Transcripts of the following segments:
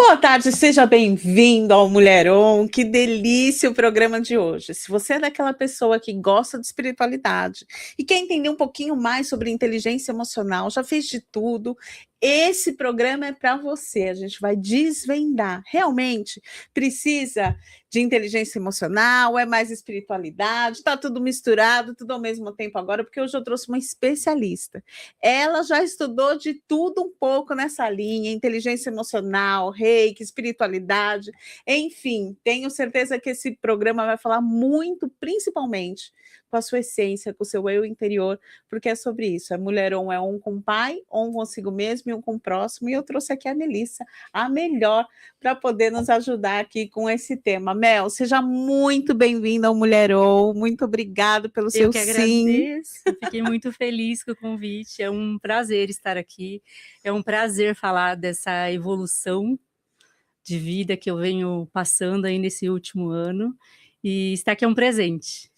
Boa tarde, seja bem-vindo ao Mulheron. Que delícia o programa de hoje. Se você é daquela pessoa que gosta de espiritualidade e quer entender um pouquinho mais sobre inteligência emocional, já fez de tudo, esse programa é para você. A gente vai desvendar. Realmente precisa de inteligência emocional, é mais espiritualidade, está tudo misturado, tudo ao mesmo tempo agora, porque hoje eu trouxe uma especialista. Ela já estudou de tudo um pouco nessa linha, inteligência emocional, reiki, espiritualidade, enfim, tenho certeza que esse programa vai falar muito, principalmente, com a sua essência, com o seu eu interior, porque é sobre isso, é mulheron, é um com o pai, um consigo mesmo e um com o próximo, e eu trouxe aqui a Melissa, a melhor, para poder nos ajudar aqui com esse tema. Mel, seja muito bem-vinda ao Mulheron, muito obrigado pelo seu sim. Eu que agradeço, fiquei muito feliz com o convite, é um prazer estar aqui, é um prazer falar dessa evolução de vida que eu venho passando aí nesse último ano, e estar aqui é um presente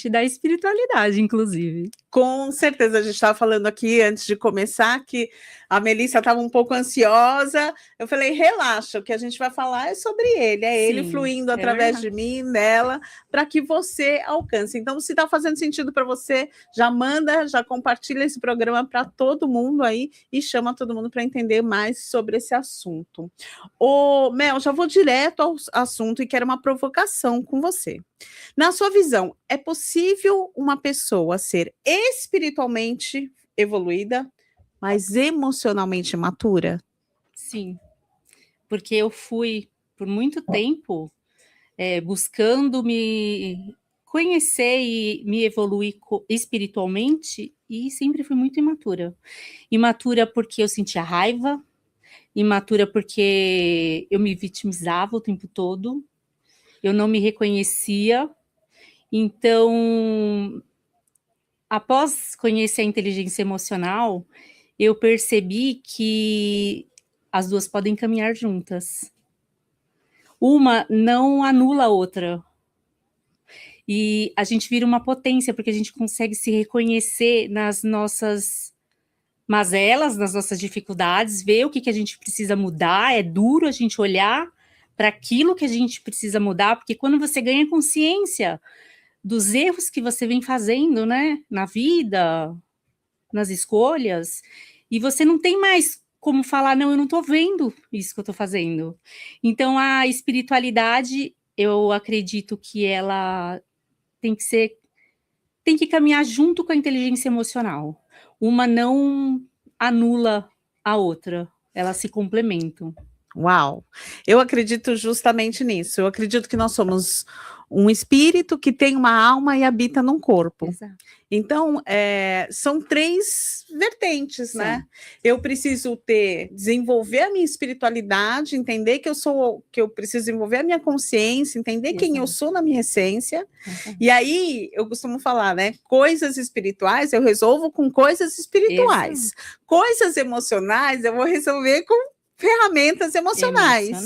da espiritualidade, inclusive. Com certeza, a gente estava falando aqui antes de começar que a Melissa estava um pouco ansiosa. Eu falei, relaxa, o que a gente vai falar é sobre ele, é ele fluindo através de mim, dela, para que você alcance. Então, se está fazendo sentido para você, já manda, já compartilha esse programa para todo mundo aí e chama todo mundo para entender mais sobre esse assunto. Ô, Mel, já vou direto ao assunto e quero uma provocação com você. Na sua visão, é possível uma pessoa ser espiritualmente evoluída, mas emocionalmente matura? Sim, porque eu fui, por muito tempo, buscando me conhecer e me evoluir espiritualmente, e sempre fui muito imatura. Imatura porque eu sentia raiva, imatura porque eu me vitimizava o tempo todo, eu não me reconhecia. Então, após conhecer a inteligência emocional, eu percebi que as duas podem caminhar juntas. Uma não anula a outra. E a gente vira uma potência, porque a gente consegue se reconhecer nas nossas mazelas, nas nossas dificuldades, ver o que a gente precisa mudar. É duro a gente olhar para aquilo que a gente precisa mudar, porque quando você ganha consciência dos erros que você vem fazendo, né, na vida, nas escolhas, e você não tem mais como falar, não, eu não estou vendo isso que eu estou fazendo. Então, a espiritualidade, eu acredito que ela tem que caminhar junto com a inteligência emocional. Uma não anula a outra, elas se complementam. Uau! Eu acredito justamente nisso. Eu acredito que nós somos um espírito que tem uma alma e habita num corpo. Exato. Então, são três vertentes, Sim. né? Eu preciso desenvolver a minha espiritualidade, entender que eu preciso desenvolver a minha consciência, entender quem eu sou na minha essência. E aí, eu costumo falar, né? Coisas espirituais eu resolvo com coisas espirituais. Coisas emocionais eu vou resolver com ferramentas emocionais.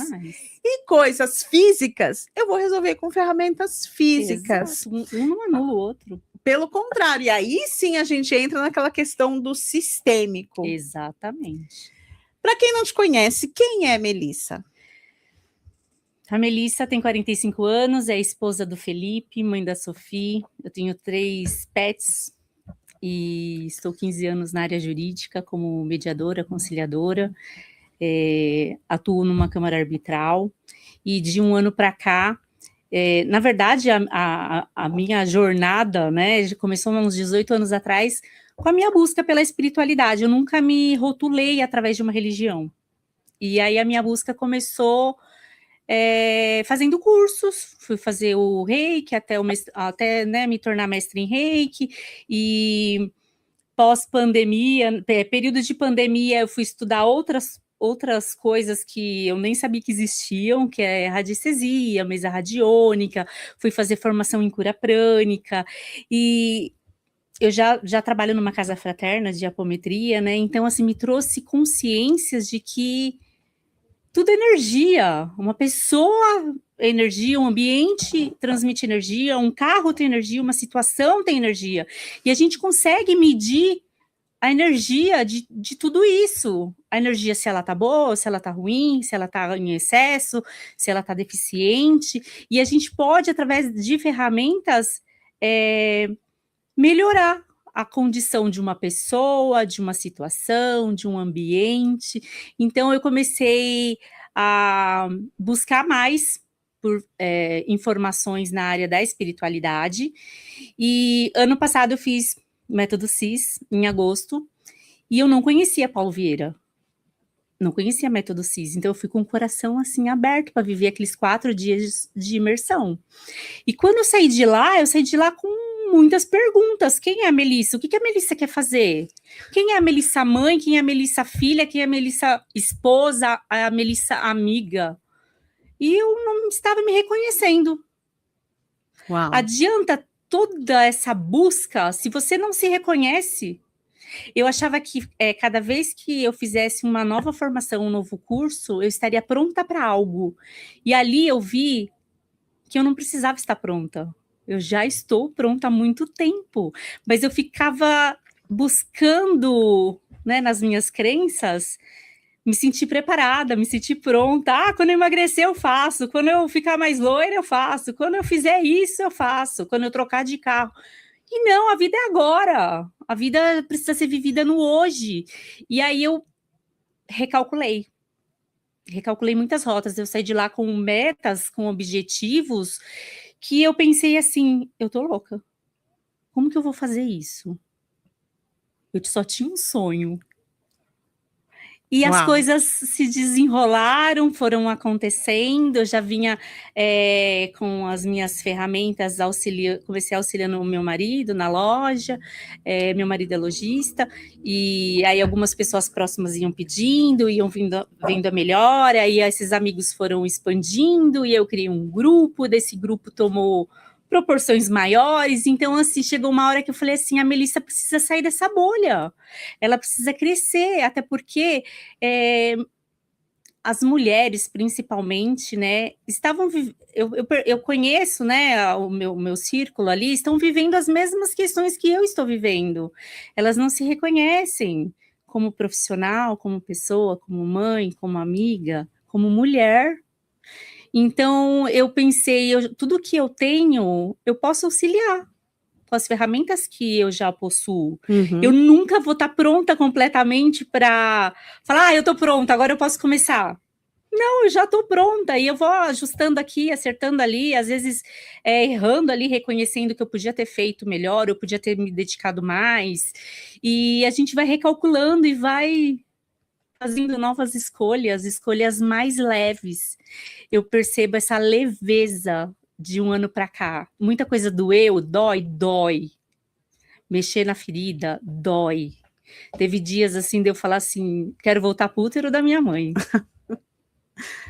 E coisas físicas, eu vou resolver com ferramentas físicas. Exato. Um não anula o outro. Pelo contrário, e aí sim a gente entra naquela questão do sistêmico. Exatamente. Para quem não te conhece, quem é Melissa? A Melissa tem 45 anos, é esposa do Felipe, mãe da Sofia. Eu tenho 3 pets e estou 15 anos na área jurídica como mediadora, conciliadora. Atuo numa câmara arbitral e de um ano para cá, na verdade, a minha jornada, né, começou há uns 18 anos atrás com a minha busca pela espiritualidade. Eu nunca me rotulei através de uma religião. E aí a minha busca começou fazendo cursos, fui fazer o reiki até né, me tornar mestre em reiki, e pós-pandemia, período de pandemia, eu fui estudar outras coisas que eu nem sabia que existiam, que é radiestesia, mesa radiônica, fui fazer formação em cura prânica, e eu já trabalho numa casa fraterna de apometria, né, então assim, me trouxe consciências de que tudo é energia, uma pessoa é energia, um ambiente transmite energia, um carro tem energia, uma situação tem energia, e a gente consegue medir a energia de tudo isso. A energia, se ela tá boa, se ela tá ruim, se ela tá em excesso, se ela tá deficiente. E a gente pode, através de ferramentas, melhorar a condição de uma pessoa, de uma situação, de um ambiente. Então, eu comecei a buscar mais por informações na área da espiritualidade. E ano passado eu fiz Método CIS, em agosto, e eu não conhecia Paulo Vieira. Não conhecia Método CIS, então eu fui com o coração assim aberto para viver aqueles 4 dias de imersão. E quando eu saí de lá com muitas perguntas. Quem é a Melissa? O que a Melissa quer fazer? Quem é a Melissa mãe? Quem é a Melissa filha? Quem é a Melissa esposa? A Melissa amiga? E eu não estava me reconhecendo. Uau. Adianta toda essa busca se você não se reconhece? Eu achava que cada vez que eu fizesse uma nova formação, um novo curso, eu estaria pronta para algo. E ali eu vi que eu não precisava estar pronta. Eu já estou pronta há muito tempo, mas eu ficava buscando, né, nas minhas crenças, me sentir preparada, me sentir pronta. Quando eu emagrecer, eu faço. Quando eu ficar mais loira, eu faço. Quando eu fizer isso, eu faço. Quando eu trocar de carro. E não, a vida é agora. A vida precisa ser vivida no hoje. E aí eu recalculei muitas rotas. Eu saí de lá com metas, com objetivos, que eu pensei assim, eu tô louca. Como que eu vou fazer isso? Eu só tinha um sonho. E as coisas se desenrolaram, foram acontecendo, eu já vinha com as minhas ferramentas, comecei auxiliando o meu marido na loja, meu marido é lojista, e aí algumas pessoas próximas iam pedindo, iam vendo a melhora, aí esses amigos foram expandindo, e eu criei um grupo, desse grupo tomou proporções maiores, então assim, chegou uma hora que eu falei assim, a Melissa precisa sair dessa bolha, ela precisa crescer, até porque as mulheres, principalmente, né, estavam, eu conheço, né, o meu círculo ali, estão vivendo as mesmas questões que eu estou vivendo, elas não se reconhecem como profissional, como pessoa, como mãe, como amiga, como mulher. Então, eu pensei, tudo que eu tenho, eu posso auxiliar com as ferramentas que eu já possuo. Uhum. Eu nunca vou estar pronta completamente para falar, eu estou pronta, agora eu posso começar. Não, eu já estou pronta, e eu vou ajustando aqui, acertando ali, às vezes errando ali, reconhecendo que eu podia ter feito melhor, eu podia ter me dedicado mais, e a gente vai recalculando e vai fazendo novas escolhas mais leves. Eu percebo essa leveza de um ano para cá. Muita coisa doeu, dói. Mexer na ferida, dói. Teve dias assim de eu falar assim, quero voltar pro útero da minha mãe.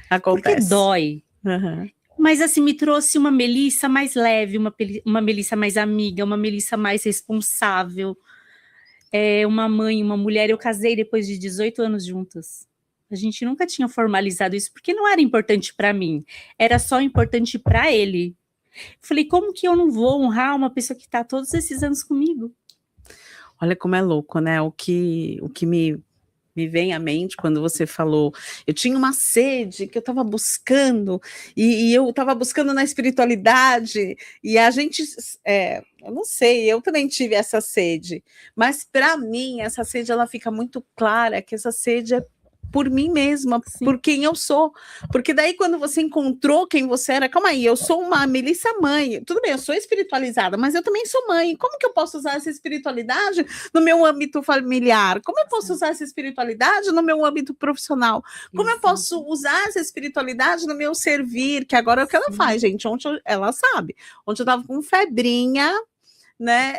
Acontece. Porque dói. Uhum. Mas assim, me trouxe uma Melissa mais leve, uma Melissa mais amiga, uma Melissa mais responsável. Uma mãe, uma mulher. Eu casei depois de 18 anos juntas. A gente nunca tinha formalizado isso, porque não era importante para mim, era só importante para ele. Falei, como que eu não vou honrar uma pessoa que está todos esses anos comigo? Olha como é louco, né? O que me vem à mente quando você falou, eu tinha uma sede que eu estava buscando, e eu estava buscando na espiritualidade, e a gente, eu não sei, eu também tive essa sede, mas para mim, essa sede, ela fica muito clara, que essa sede é por mim mesma, sim, por quem eu sou, porque daí quando você encontrou quem você era, calma aí, eu sou uma Melissa mãe, tudo bem, eu sou espiritualizada, mas eu também sou mãe, como que eu posso usar essa espiritualidade no meu âmbito familiar? Como eu posso usar essa espiritualidade no meu âmbito profissional? Como eu posso usar essa espiritualidade no meu servir, que agora é o que ela faz, gente, ontem ela sabe, ontem eu tava com febrinha, né,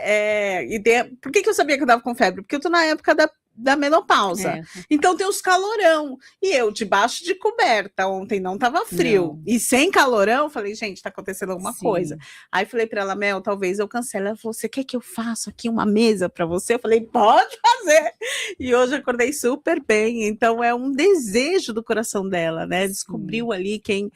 por que eu sabia que eu tava com febre? Porque eu tô na época da menopausa. É. Então tem os calorão. E eu debaixo de coberta. Ontem não tava frio. Não. E sem calorão, falei, gente, tá acontecendo alguma Sim. coisa. Aí falei para ela, Mel, talvez eu cancele. Ela falou, você quer que eu faça aqui uma mesa para você? Eu falei, pode fazer. E hoje acordei super bem. Então é um desejo do coração dela, né? Sim. Descobriu ali quem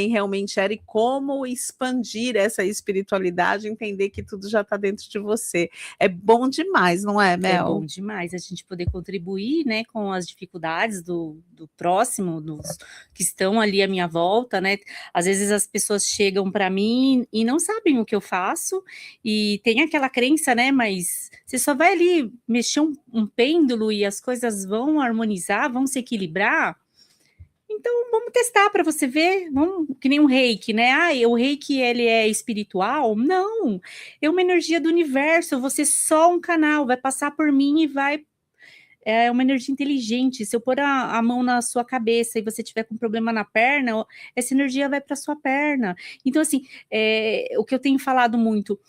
realmente era e como expandir essa espiritualidade, entender que tudo já está dentro de você. É bom demais, não é, Mel? É bom demais a gente poder contribuir, né, com as dificuldades do próximo, dos que estão ali à minha volta, né? Às vezes as pessoas chegam para mim e não sabem o que eu faço, e tem aquela crença, né? Mas você só vai ali mexer um pêndulo e as coisas vão harmonizar, vão se equilibrar. Então, vamos testar para você ver, vamos, que nem um reiki, né? O reiki, ele é espiritual? Não, é uma energia do universo, eu vou ser só um canal, vai passar por mim e vai... É uma energia inteligente, se eu pôr a mão na sua cabeça e você tiver com problema na perna, essa energia vai para sua perna. Então, assim, o que eu tenho falado muito...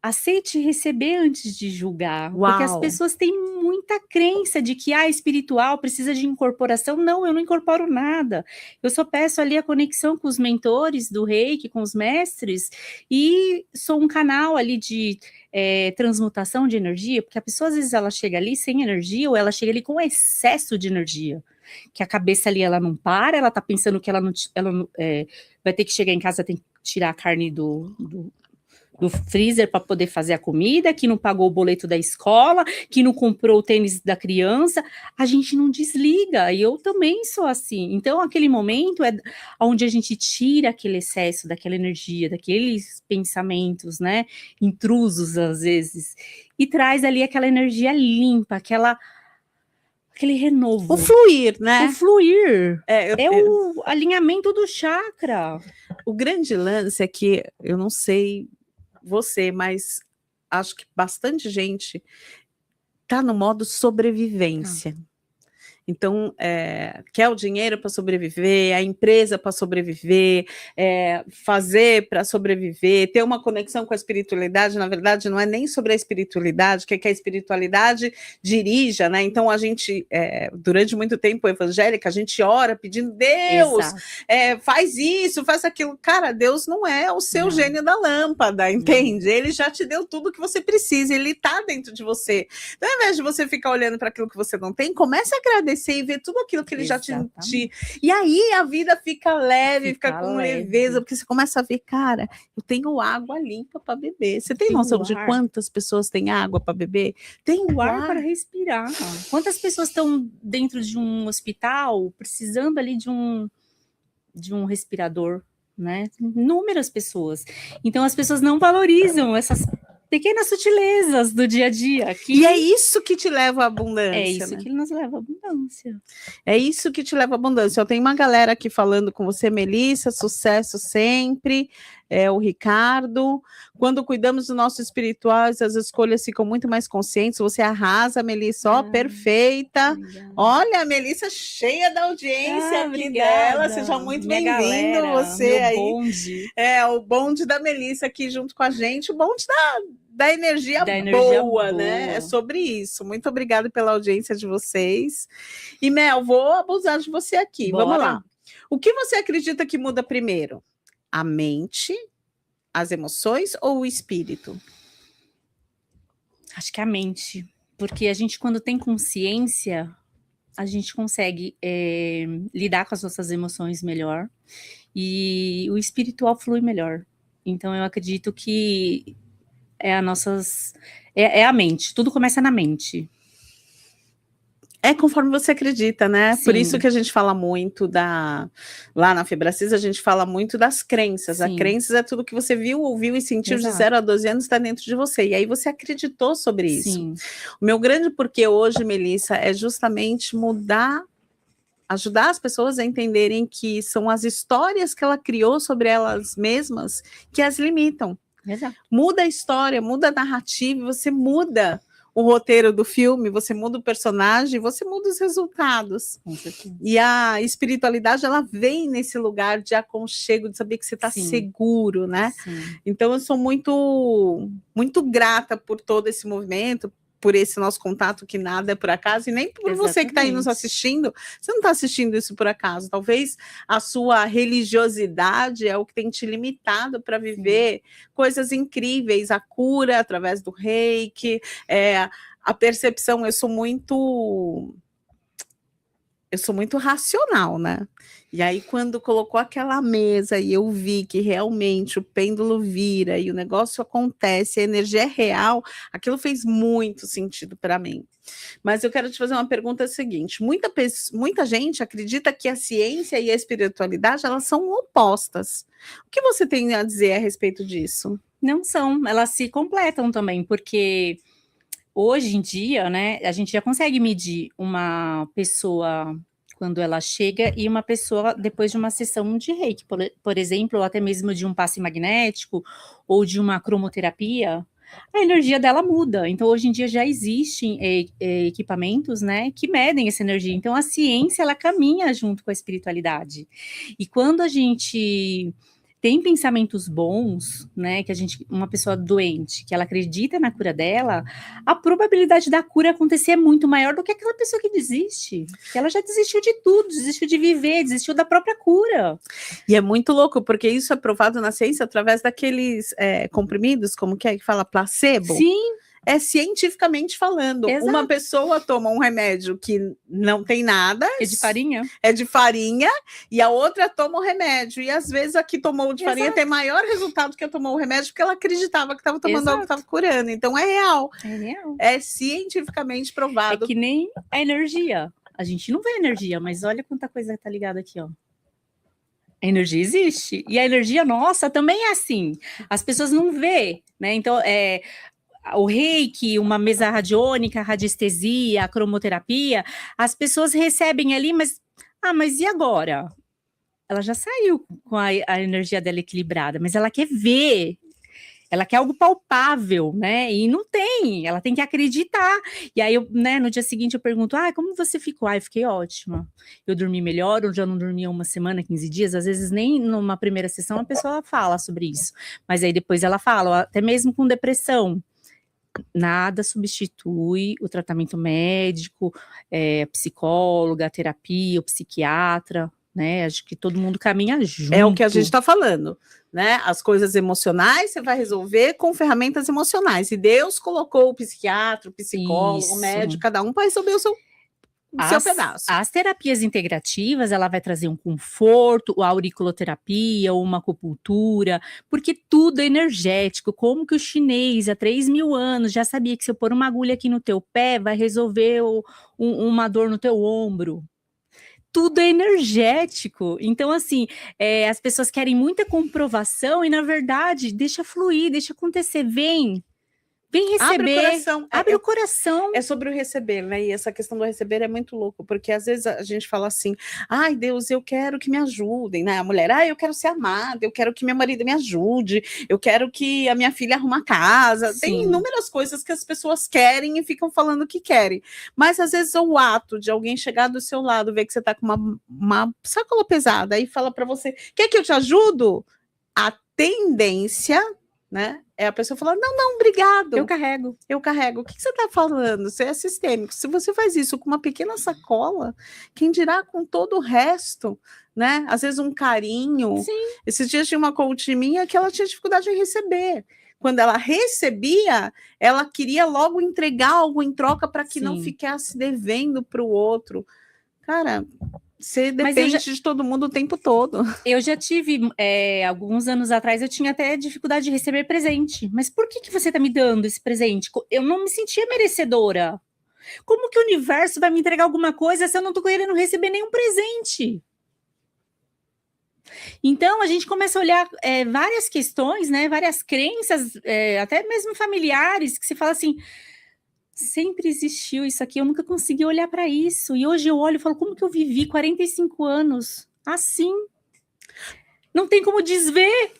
Aceite receber antes de julgar, Uau. porque as pessoas têm muita crença de que espiritual precisa de incorporação. Não, eu não incorporo nada. Eu só peço ali a conexão com os mentores do Reiki, com os mestres, e sou um canal ali de transmutação de energia, porque a pessoa às vezes ela chega ali sem energia, ou ela chega ali com excesso de energia, que a cabeça ali ela não para, ela tá pensando que ela não vai ter que chegar em casa, tem que tirar a carne do freezer para poder fazer a comida, que não pagou o boleto da escola, que não comprou o tênis da criança. A gente não desliga, e eu também sou assim. Então, aquele momento é onde a gente tira aquele excesso daquela energia, daqueles pensamentos, né, intrusos às vezes, e traz ali aquela energia limpa, aquele renovo. O fluir, né? O fluir. É o alinhamento do chakra. O grande lance é que, eu não sei você, mas acho que bastante gente está no modo sobrevivência. Então, quer o dinheiro para sobreviver, a empresa para sobreviver, fazer para sobreviver, ter uma conexão com a espiritualidade. Na verdade, não é nem sobre a espiritualidade, que a espiritualidade dirija, né? Então, a gente, durante muito tempo evangélica, a gente ora pedindo, Deus, faz isso, faz aquilo. Cara, Deus não é o seu gênio da lâmpada, entende? Ele já te deu tudo que você precisa, ele está dentro de você. Então, ao invés de você ficar olhando para aquilo que você não tem, comece a agradecer e ver tudo aquilo que ele já te... E aí a vida fica leve, fica com leveza, porque você começa a ver, cara, eu tenho água limpa para beber. Você tem noção de quantas pessoas têm água para beber? Tem o ar para respirar. Quantas pessoas estão dentro de um hospital precisando ali de um respirador, né? Inúmeras pessoas. Então as pessoas não valorizam essas pequenas sutilezas do dia a dia. E é isso que te leva à abundância. É isso, né? Que nos leva à abundância. É isso que te leva à abundância. Eu tenho uma galera aqui falando com você, Melissa, sucesso sempre. O Ricardo. Quando cuidamos do nosso espiritual, as escolhas ficam muito mais conscientes. Você arrasa, Melissa, perfeita. Obrigada. Olha, a Melissa cheia da audiência aqui dela. Seja muito bem-vindo. Você aí. Bonde. O bonde da Melissa aqui junto com a gente. O bonde da energia boa, né? É sobre isso. Muito obrigada pela audiência de vocês. E, Mel, vou abusar de você aqui. Bora. Vamos lá. O que você acredita que muda primeiro? A mente, as emoções ou o espírito? Acho que a mente. Porque a gente, quando tem consciência, a gente consegue lidar com as nossas emoções melhor. E o espiritual flui melhor. Então, eu acredito que é a mente. Tudo começa na mente. É conforme você acredita, né? Sim. Por isso que a gente fala muito lá na Febracis, a gente fala muito das crenças. Sim. A crença é tudo que você viu, ouviu e sentiu. Exato. De 0 a 12 anos está dentro de você. E aí você acreditou sobre isso. Sim. O meu grande porquê hoje, Melissa, é justamente ajudar as pessoas a entenderem que são as histórias que ela criou sobre elas mesmas que as limitam. Exato. Muda a história, muda a narrativa, você muda o roteiro do filme, você muda o personagem, você muda os resultados. E a espiritualidade, ela vem nesse lugar de aconchego, de saber que você está seguro, né? Sim. Então, eu sou muito, muito grata por todo esse movimento, por esse nosso contato que nada é por acaso, e nem por você que está aí nos assistindo, você não está assistindo isso por acaso. Talvez a sua religiosidade é o que tem te limitado para viver coisas incríveis, a cura através do reiki, a percepção. Eu sou muito racional, né? E aí, quando colocou aquela mesa e eu vi que realmente o pêndulo vira e o negócio acontece, a energia é real, aquilo fez muito sentido para mim. Mas eu quero te fazer uma pergunta seguinte: muita gente acredita que a ciência e a espiritualidade, elas são opostas. O que você tem a dizer a respeito disso? Não são, elas se completam também, porque hoje em dia, né, a gente já consegue medir uma pessoa quando ela chega e uma pessoa depois de uma sessão de reiki, por exemplo, ou até mesmo de um passe magnético ou de uma cromoterapia, a energia dela muda. Então, hoje em dia já existem equipamentos, né, que medem essa energia. Então, a ciência, ela caminha junto com a espiritualidade. E quando a gente tem pensamentos bons, né, uma pessoa doente, que ela acredita na cura dela, a probabilidade da cura acontecer é muito maior do que aquela pessoa que desiste, que ela já desistiu de tudo, desistiu de viver, desistiu da própria cura. E é muito louco, porque isso é provado na ciência através daqueles comprimidos, como que fala, placebo? Sim. É cientificamente falando. Exato. Uma pessoa toma um remédio que não tem nada. É de farinha. É de farinha, e a outra toma o remédio. E às vezes a que tomou o de farinha tem maior resultado que a tomou o remédio, porque ela acreditava que estava tomando algo que estava curando. Então é real. É real. É cientificamente provado. É que nem a energia. A gente não vê energia, mas olha quanta coisa tá ligada aqui, ó. A energia existe. E a energia nossa também é assim. As pessoas não vê, né? Então, o reiki, uma mesa radiônica, a radiestesia, a cromoterapia, as pessoas recebem ali, mas e agora? Ela já saiu com a energia dela equilibrada, mas ela quer ver, ela quer algo palpável, né? E não tem, ela tem que acreditar. E aí, no dia seguinte eu pergunto, como você ficou? Eu fiquei ótima. Eu dormi melhor, eu já não dormia uma semana, 15 dias, às vezes nem numa primeira sessão a pessoa fala sobre isso. Mas aí depois ela fala, até mesmo com depressão. Nada substitui o tratamento médico, a psicóloga, a terapia, o psiquiatra, né? Acho que todo mundo caminha junto. É o que a gente está falando, né? As coisas emocionais você vai resolver com ferramentas emocionais. E Deus colocou o psiquiatra, o psicólogo, o médico, cada um para resolver o seu pedaço. As terapias integrativas, ela vai trazer um conforto, a auriculoterapia, ou uma acupuntura, porque tudo é energético. Como que o chinês, há 3.000 anos, já sabia que se eu pôr uma agulha aqui no teu pé, vai resolver uma dor no teu ombro? Tudo é energético. Então, assim, as pessoas querem muita comprovação e, na verdade, deixa fluir, deixa acontecer, vem receber, abre o coração. Abre o coração. É sobre o receber, né? E essa questão do receber é muito louco, porque às vezes a gente fala assim, ai Deus, eu quero que me ajudem, né? A mulher, eu quero ser amada, eu quero que meu marido me ajude, eu quero que a minha filha arruma casa. Sim. Tem inúmeras coisas que as pessoas querem e ficam falando que querem. Mas às vezes o ato de alguém chegar do seu lado, ver que você tá com uma sacola pesada e fala para você, quer que eu te ajudo? A tendência, né? É a pessoa falar, não, obrigado. Eu carrego. O que você está falando? Você é sistêmico. Se você faz isso com uma pequena sacola, quem dirá com todo o resto, né? Às vezes um carinho. Sim. Esses dias tinha uma coach minha que ela tinha dificuldade em receber. Quando ela recebia, ela queria logo entregar algo em troca para que não ficasse devendo para o outro. Cara, você depende de todo mundo o tempo todo. Eu já tive, alguns anos atrás, eu tinha até dificuldade de receber presente. Mas por que você está me dando esse presente? Eu não me sentia merecedora. Como que o universo vai me entregar alguma coisa se eu não estou querendo receber nenhum presente? Então, a gente começa a olhar várias questões, né, várias crenças, até mesmo familiares, que se fala assim... Sempre existiu isso aqui, eu nunca consegui olhar para isso. E hoje eu olho e falo, como que eu vivi 45 anos assim? Não tem como desver.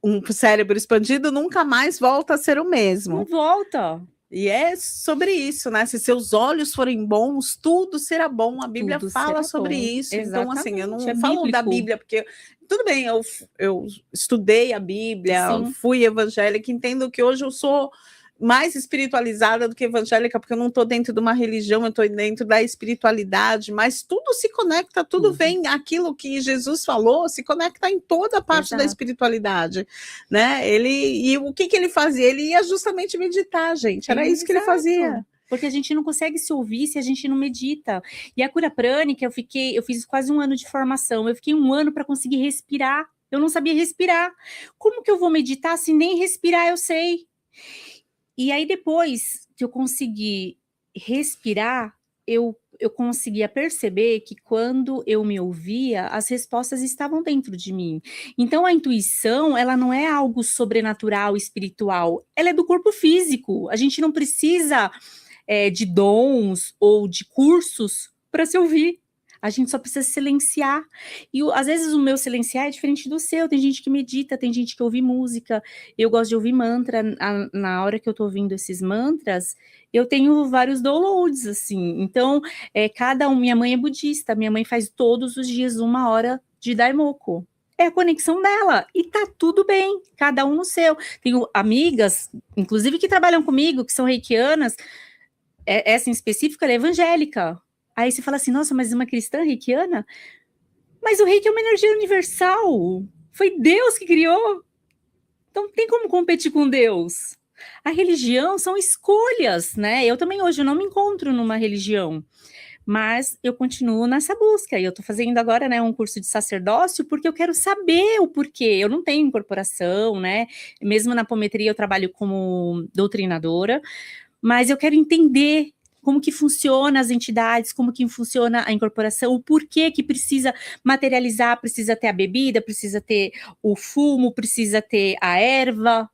Um cérebro expandido nunca mais volta a ser o mesmo. Não volta. E é sobre isso, né? Se seus olhos forem bons, tudo será bom. A Bíblia fala sobre isso. Exatamente. Então, assim, eu não falo da Bíblia, porque tudo bem, eu estudei a Bíblia, fui evangélica, entendo que hoje eu sou mais espiritualizada do que evangélica, porque eu não estou dentro de uma religião, eu estou dentro da espiritualidade, mas tudo se conecta, tudo vem, aquilo que Jesus falou, se conecta em toda a parte da espiritualidade, né? E o que ele fazia? Ele ia justamente meditar, gente, era isso que ele fazia. Porque a gente não consegue se ouvir se a gente não medita. E a cura prânica, eu fiz quase 1 ano de formação, eu fiquei 1 ano para conseguir respirar, eu não sabia respirar. Como que eu vou meditar se nem respirar eu sei? E aí, depois que eu consegui respirar, eu conseguia perceber que quando eu me ouvia, as respostas estavam dentro de mim. Então, a intuição, ela não é algo sobrenatural, espiritual, ela é do corpo físico. A gente não precisa de dons ou de cursos para se ouvir. A gente só precisa silenciar. E às vezes o meu silenciar é diferente do seu. Tem gente que medita, tem gente que ouve música. Eu gosto de ouvir mantra. Na hora que eu tô ouvindo esses mantras, eu tenho vários downloads, assim. Então, minha mãe é budista. Minha mãe faz todos os dias 1 hora de Daimoku. É a conexão dela. E tá tudo bem. Cada um no seu. Tenho amigas, inclusive, que trabalham comigo, que são reikianas. Essa em específico, ela é evangélica. Aí você fala assim, nossa, mas uma cristã reikiana? Mas o reiki é uma energia universal. Foi Deus que criou. Então não tem como competir com Deus. A religião são escolhas, né? Eu também hoje não me encontro numa religião, mas eu continuo nessa busca. E eu tô fazendo agora, né, um curso de sacerdócio porque eu quero saber o porquê. Eu não tenho incorporação, né? Mesmo na apometria eu trabalho como doutrinadora, mas eu quero entender como que funciona as entidades, como que funciona a incorporação, o porquê que precisa materializar, precisa ter a bebida, precisa ter o fumo, precisa ter a erva.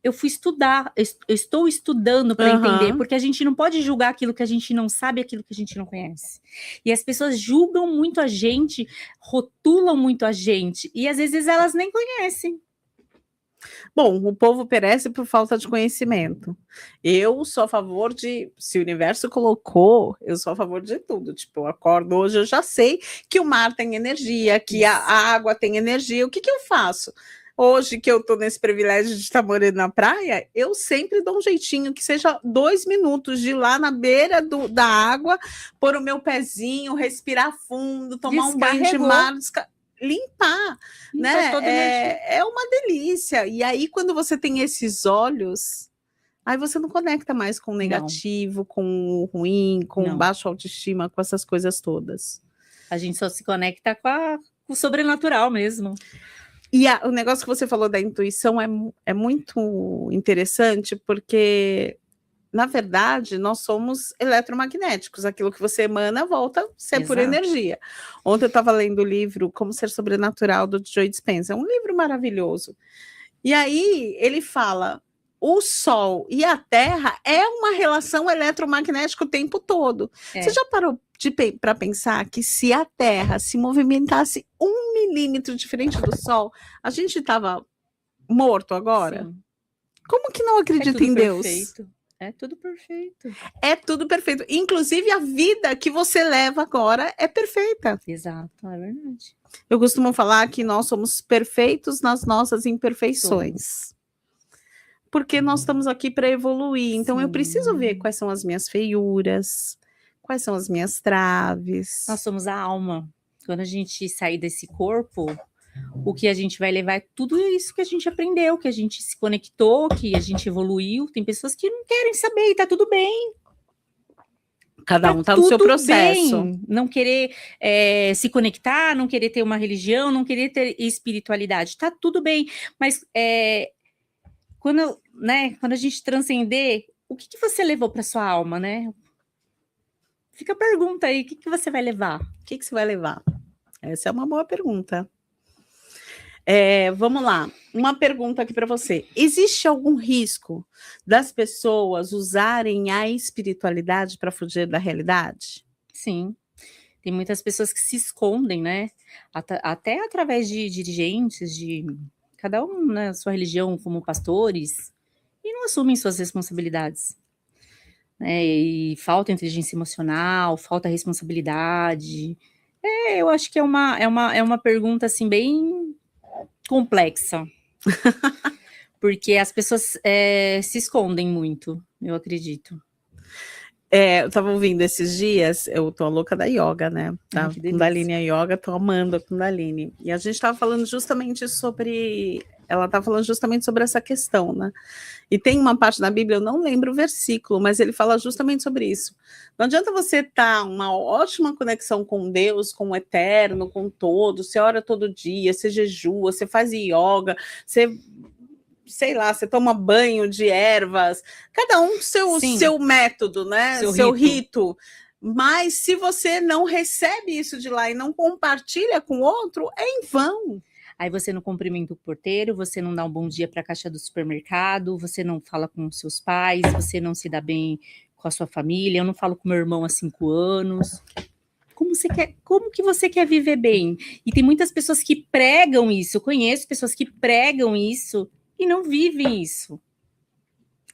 Eu fui estudar, eu estou estudando para entender, porque a gente não pode julgar aquilo que a gente não sabe, aquilo que a gente não conhece. E as pessoas julgam muito a gente, rotulam muito a gente, e às vezes elas nem conhecem. Bom, o povo perece por falta de conhecimento. Eu sou a favor de, se o universo colocou, eu sou a favor de tudo. Tipo, eu acordo hoje, eu já sei que o mar tem energia, que a água tem energia. O que eu faço? Hoje que eu tô nesse privilégio de estar morando na praia, eu sempre dou um jeitinho, que seja 2 minutos de ir lá na beira da água, pôr o meu pezinho, respirar fundo, tomar um banho de mar, limpar, né? É uma delícia. E aí, quando você tem esses olhos, aí você não conecta mais com o negativo, com o ruim, com baixa autoestima, com essas coisas todas. A gente só se conecta com o sobrenatural mesmo. E o negócio que você falou da intuição é muito interessante, porque na verdade, nós somos eletromagnéticos. Aquilo que você emana volta a ser por energia. Ontem eu estava lendo o livro Como Ser Sobrenatural, do Joe Dispenza. É um livro maravilhoso. E aí ele fala, o Sol e a Terra é uma relação eletromagnética o tempo todo. Você já parou para pensar que se a Terra se movimentasse 1 milímetro diferente do Sol, a gente estava morto agora? Sim. Como que não acredita em Deus? Perfeito. É tudo perfeito. É tudo perfeito. Inclusive, a vida que você leva agora é perfeita. Exato, é verdade. Eu costumo falar que nós somos perfeitos nas nossas imperfeições. Porque nós estamos aqui para evoluir. Então, eu preciso ver quais são as minhas feiuras, quais são as minhas traves. Nós somos a alma. Quando a gente sair desse corpo, o que a gente vai levar é tudo isso que a gente aprendeu, que a gente se conectou, que a gente evoluiu. Tem pessoas que não querem saber e tá tudo bem. Cada um tá no seu processo. Bem. Não querer se conectar, não querer ter uma religião, não querer ter espiritualidade. Tá tudo bem. Mas quando a gente transcender, o que você levou para sua alma, né? Fica a pergunta aí, o que você vai levar? O que você vai levar? Essa é uma boa pergunta. Vamos lá, uma pergunta aqui para você. Existe algum risco das pessoas usarem a espiritualidade para fugir da realidade? Sim, tem muitas pessoas que se escondem, né? Até através de dirigentes, de cada um, né, sua religião, como pastores, e não assumem suas responsabilidades. Né? E falta inteligência emocional, falta responsabilidade. Eu acho que é uma pergunta assim bem complexa, Porque as pessoas se escondem muito, eu acredito. Eu tava ouvindo esses dias, eu tô louca da yoga, né? Da Que delícia. Kundalini Yoga, tô amando a Kundalini. E a gente tava falando justamente sobre. Ela tá falando justamente sobre essa questão, né? E tem uma parte da Bíblia, eu não lembro o versículo, mas ele fala justamente sobre isso. Não adianta você estar uma ótima conexão com Deus, com o eterno, com todo, você ora todo dia, você jejua, você faz yoga, você, sei lá, você toma banho de ervas, cada um seu método, né? Seu rito. Mas se você não recebe isso de lá e não compartilha com outro, é em vão. Aí você não cumprimenta o porteiro, você não dá um bom dia para a caixa do supermercado, você não fala com seus pais, você não se dá bem com a sua família. Eu não falo com meu irmão há 5 anos. Como que você quer viver bem? E tem muitas pessoas que pregam isso. Eu conheço pessoas que pregam isso e não vivem isso.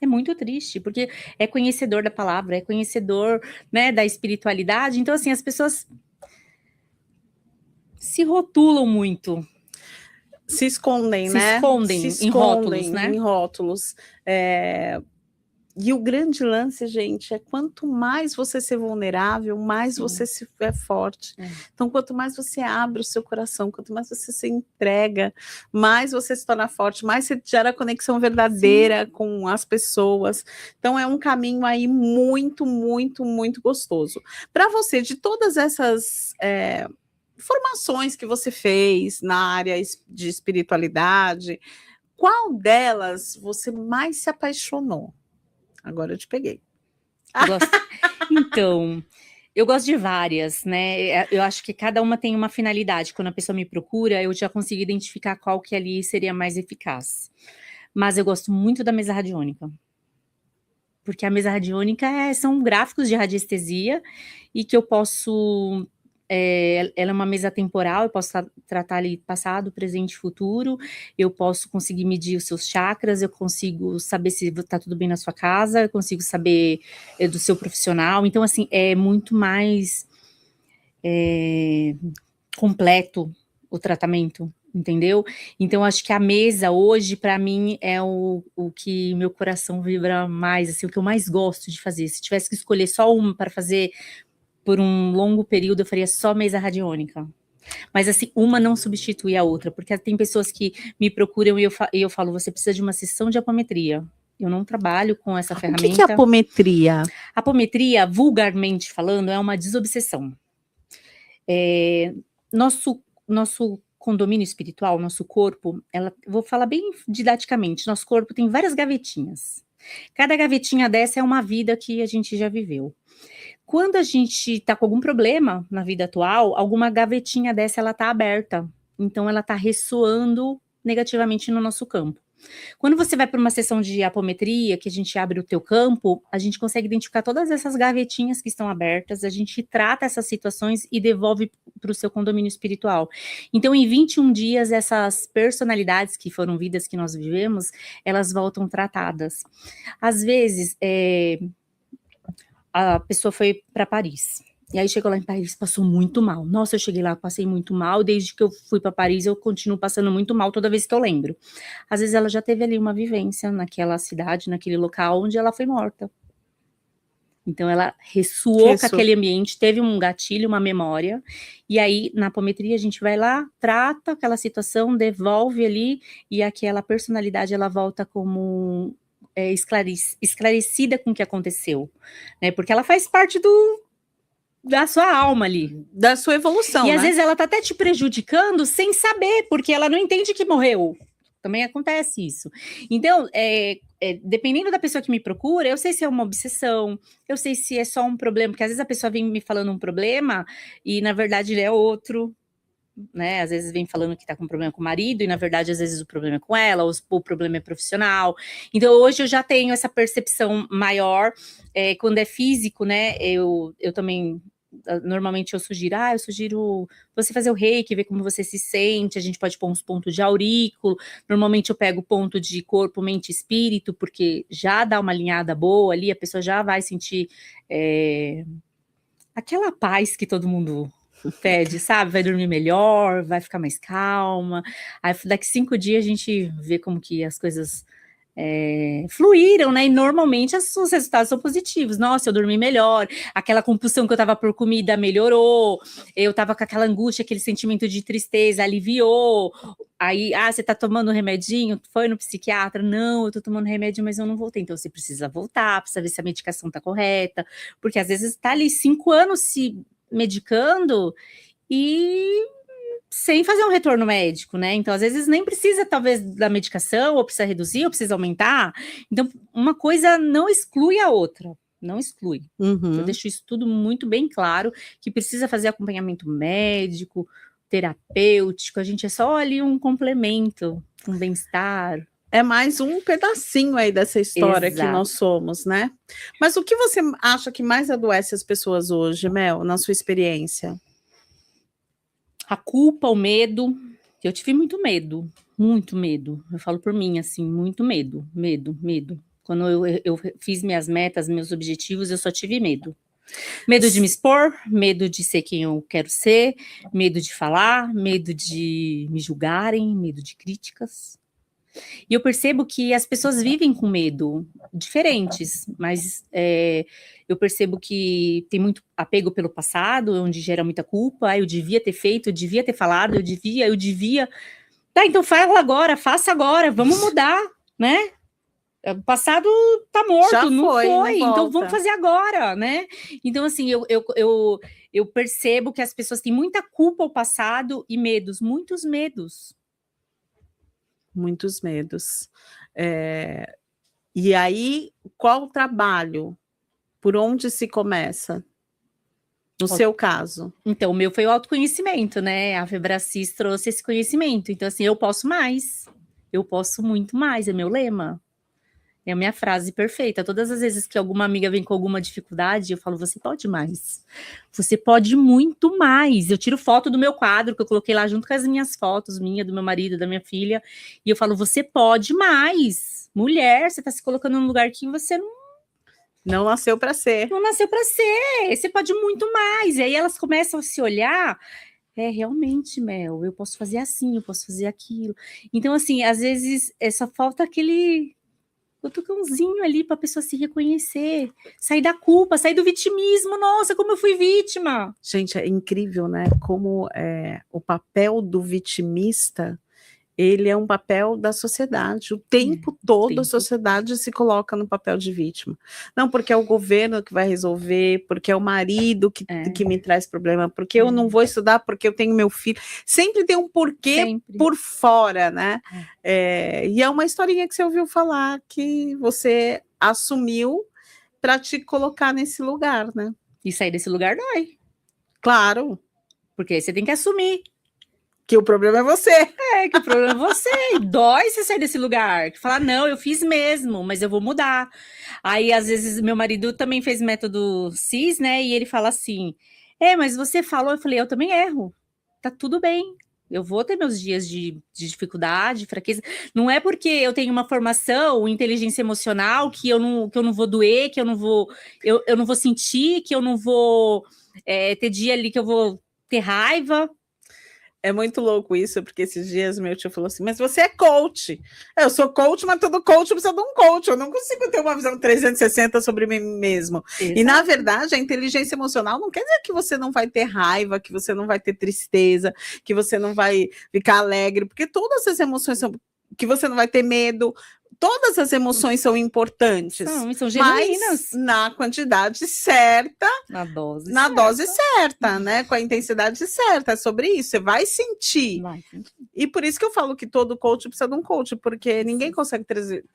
É muito triste, porque é conhecedor da palavra, é conhecedor, né, da espiritualidade. Então, assim, as pessoas se rotulam muito. Se escondem, se né? Escondem em rótulos, né? Em rótulos. E o grande lance, gente, é quanto mais você ser vulnerável, mais você é forte. Então, quanto mais você abre o seu coração, quanto mais você se entrega, mais você se torna forte, mais você gera conexão verdadeira com as pessoas. Então, é um caminho aí muito, muito, muito gostoso. Para você, de todas essas formações que você fez na área de espiritualidade, qual delas você mais se apaixonou? Agora eu te peguei. Então, eu gosto de várias, né? Eu acho que cada uma tem uma finalidade. Quando a pessoa me procura, eu já consigo identificar qual que ali seria mais eficaz. Mas eu gosto muito da mesa radiônica. Porque a mesa radiônica são gráficos de radiestesia e que eu posso... ela é uma mesa temporal, eu posso tratar ali passado, presente e futuro, eu posso conseguir medir os seus chakras, eu consigo saber se está tudo bem na sua casa, eu consigo saber do seu profissional, então assim, é muito mais completo o tratamento, entendeu? Então acho que a mesa hoje, para mim, é o que meu coração vibra mais, assim, o que eu mais gosto de fazer. Se tivesse que escolher só uma para fazer por um longo período, eu faria só mesa radiônica. Mas assim, uma não substitui a outra, porque tem pessoas que me procuram e eu falo, você precisa de uma sessão de apometria. Eu não trabalho com essa ferramenta. O que é apometria? Apometria, vulgarmente falando, é uma desobsessão. Nosso condomínio espiritual, nosso corpo, vou falar bem didaticamente, nosso corpo tem várias gavetinhas. Cada gavetinha dessa é uma vida que a gente já viveu. Quando a gente está com algum problema na vida atual, alguma gavetinha dessa ela está aberta. Então ela está ressoando negativamente no nosso campo. Quando você vai para uma sessão de apometria, que a gente abre o teu campo, a gente consegue identificar todas essas gavetinhas que estão abertas, a gente trata essas situações e devolve para o seu condomínio espiritual. Então, em 21 dias, essas personalidades que foram vidas que nós vivemos, elas voltam tratadas. Às vezes, a pessoa foi para Paris. E aí chegou lá em Paris, passou muito mal. Nossa, eu cheguei lá, passei muito mal. Desde que eu fui para Paris, eu continuo passando muito mal toda vez que eu lembro. Às vezes ela já teve ali uma vivência naquela cidade, naquele local onde ela foi morta. Então ela ressoou com aquele ambiente, teve um gatilho, uma memória. E aí na apometria a gente vai lá, trata aquela situação, devolve ali e aquela personalidade ela volta como esclarecida com o que aconteceu, né? Porque ela faz parte da sua alma ali. Da sua evolução, E né? Às vezes ela tá até te prejudicando sem saber, porque ela não entende que morreu. Também acontece isso. Então, dependendo da pessoa que me procura, eu sei se é uma obsessão, eu sei se é só um problema, porque às vezes a pessoa vem me falando um problema e na verdade ele é outro, né? Às vezes vem falando que tá com problema com o marido e na verdade às vezes o problema é com ela, ou o problema é profissional. Então hoje eu já tenho essa percepção maior, quando é físico, né? Eu também normalmente eu sugiro você fazer o reiki, ver como você se sente, a gente pode pôr uns pontos de aurículo, normalmente eu pego ponto de corpo, mente e espírito, porque já dá uma alinhada boa ali, a pessoa já vai sentir aquela paz que todo mundo Pede, sabe? Vai dormir melhor, vai ficar mais calma. Aí daqui 5 dias a gente vê como que as coisas fluíram, né? E normalmente os resultados são positivos. Nossa, eu dormi melhor, aquela compulsão que eu tava por comida melhorou, eu tava com aquela angústia, aquele sentimento de tristeza aliviou. Aí, você tá tomando remedinho? Foi no psiquiatra? Não, eu tô tomando remédio, mas eu não voltei. Então você precisa voltar, precisa ver se a medicação tá correta, porque às vezes tá ali 5 anos se medicando e sem fazer um retorno médico, né? Então, às vezes, nem precisa, talvez, da medicação, ou precisa reduzir, ou precisa aumentar. Então, uma coisa não exclui a outra. Não exclui. Uhum. Eu deixo isso tudo muito bem claro, que precisa fazer acompanhamento médico, terapêutico, a gente é só ali um complemento, um bem-estar. É mais um pedacinho aí dessa história que nós somos, né? Mas o que você acha que mais adoece as pessoas hoje, Mel, na sua experiência? A culpa, o medo. Eu tive muito medo. Eu falo por mim, assim, muito medo. Quando eu fiz minhas metas, meus objetivos, eu só tive medo. Medo de me expor, medo de ser quem eu quero ser, medo de falar, medo de me julgarem, medo de críticas. E eu percebo que as pessoas vivem com medo, diferentes, mas eu percebo que tem muito apego pelo passado, onde gera muita culpa. Eu devia ter feito, eu devia ter falado, eu devia. Tá, então fala agora, faça agora, vamos mudar, né? O passado tá morto, Já não foi, não então volta. vamos fazer agora, né? Então, assim, eu percebo que as pessoas têm muita culpa ao passado e medos, muitos medos. Muitos medos. E aí, qual o trabalho? Por onde se começa? No seu caso. Então, o meu foi o autoconhecimento, né? A Febracis trouxe esse conhecimento. Então, assim, eu posso mais. Eu posso muito mais, é meu lema. É a minha frase perfeita. Todas as vezes que alguma amiga vem com alguma dificuldade, eu falo, você pode mais. Você pode muito mais. Eu tiro foto do meu quadro, que eu coloquei lá junto com as minhas fotos, minha, do meu marido, da minha filha, e eu falo, você pode mais. Mulher, você tá se colocando num lugar que você não nasceu para ser. Não nasceu para ser. Você pode muito mais. E aí elas começam a se olhar. Realmente, Mel, eu posso fazer assim, eu posso fazer aquilo. Então, assim, às vezes só falta aquele cutucãozinho ali para a pessoa se reconhecer, sair da culpa, sair do vitimismo. Nossa, como eu fui vítima. Gente, é incrível, né? Como o papel do vitimista, ele é um papel da sociedade. O tempo todo a sociedade se coloca no papel de vítima. Não, porque é o governo que vai resolver, porque é o marido que me traz problema, porque eu não vou estudar, porque eu tenho meu filho. Sempre tem um porquê por fora, né? E é uma historinha que você ouviu falar, que você assumiu para te colocar nesse lugar, né? E sair desse lugar dói. Claro. Porque aí você tem que assumir. Que o problema é você. Que o problema é você. E dói você sair desse lugar. Que falar, não, eu fiz mesmo, mas eu vou mudar. Aí, às vezes, meu marido também fez método CIS, né? E ele fala assim, mas você falou. Eu falei, eu também erro. Tá tudo bem. Eu vou ter meus dias de dificuldade, fraqueza. Não é porque eu tenho uma formação, inteligência emocional, que eu não vou doer, que eu não vou sentir, que eu não vou ter dia ali que eu vou ter raiva. É muito louco isso, porque esses dias meu tio falou assim, mas você é coach. Eu sou coach, mas todo coach precisa de um coach. Eu não consigo ter uma visão 360 sobre mim mesmo. Exato. E, na verdade, a inteligência emocional não quer dizer que você não vai ter raiva, que você não vai ter tristeza, que você não vai ficar alegre, porque todas as emoções são... que você não vai ter medo... Todas as emoções são importantes. São genuínas. Mas na quantidade certa. Na dose certa, né? Com a intensidade certa. É sobre isso. Você vai sentir. E por isso que eu falo que todo coach precisa de um coach, porque ninguém consegue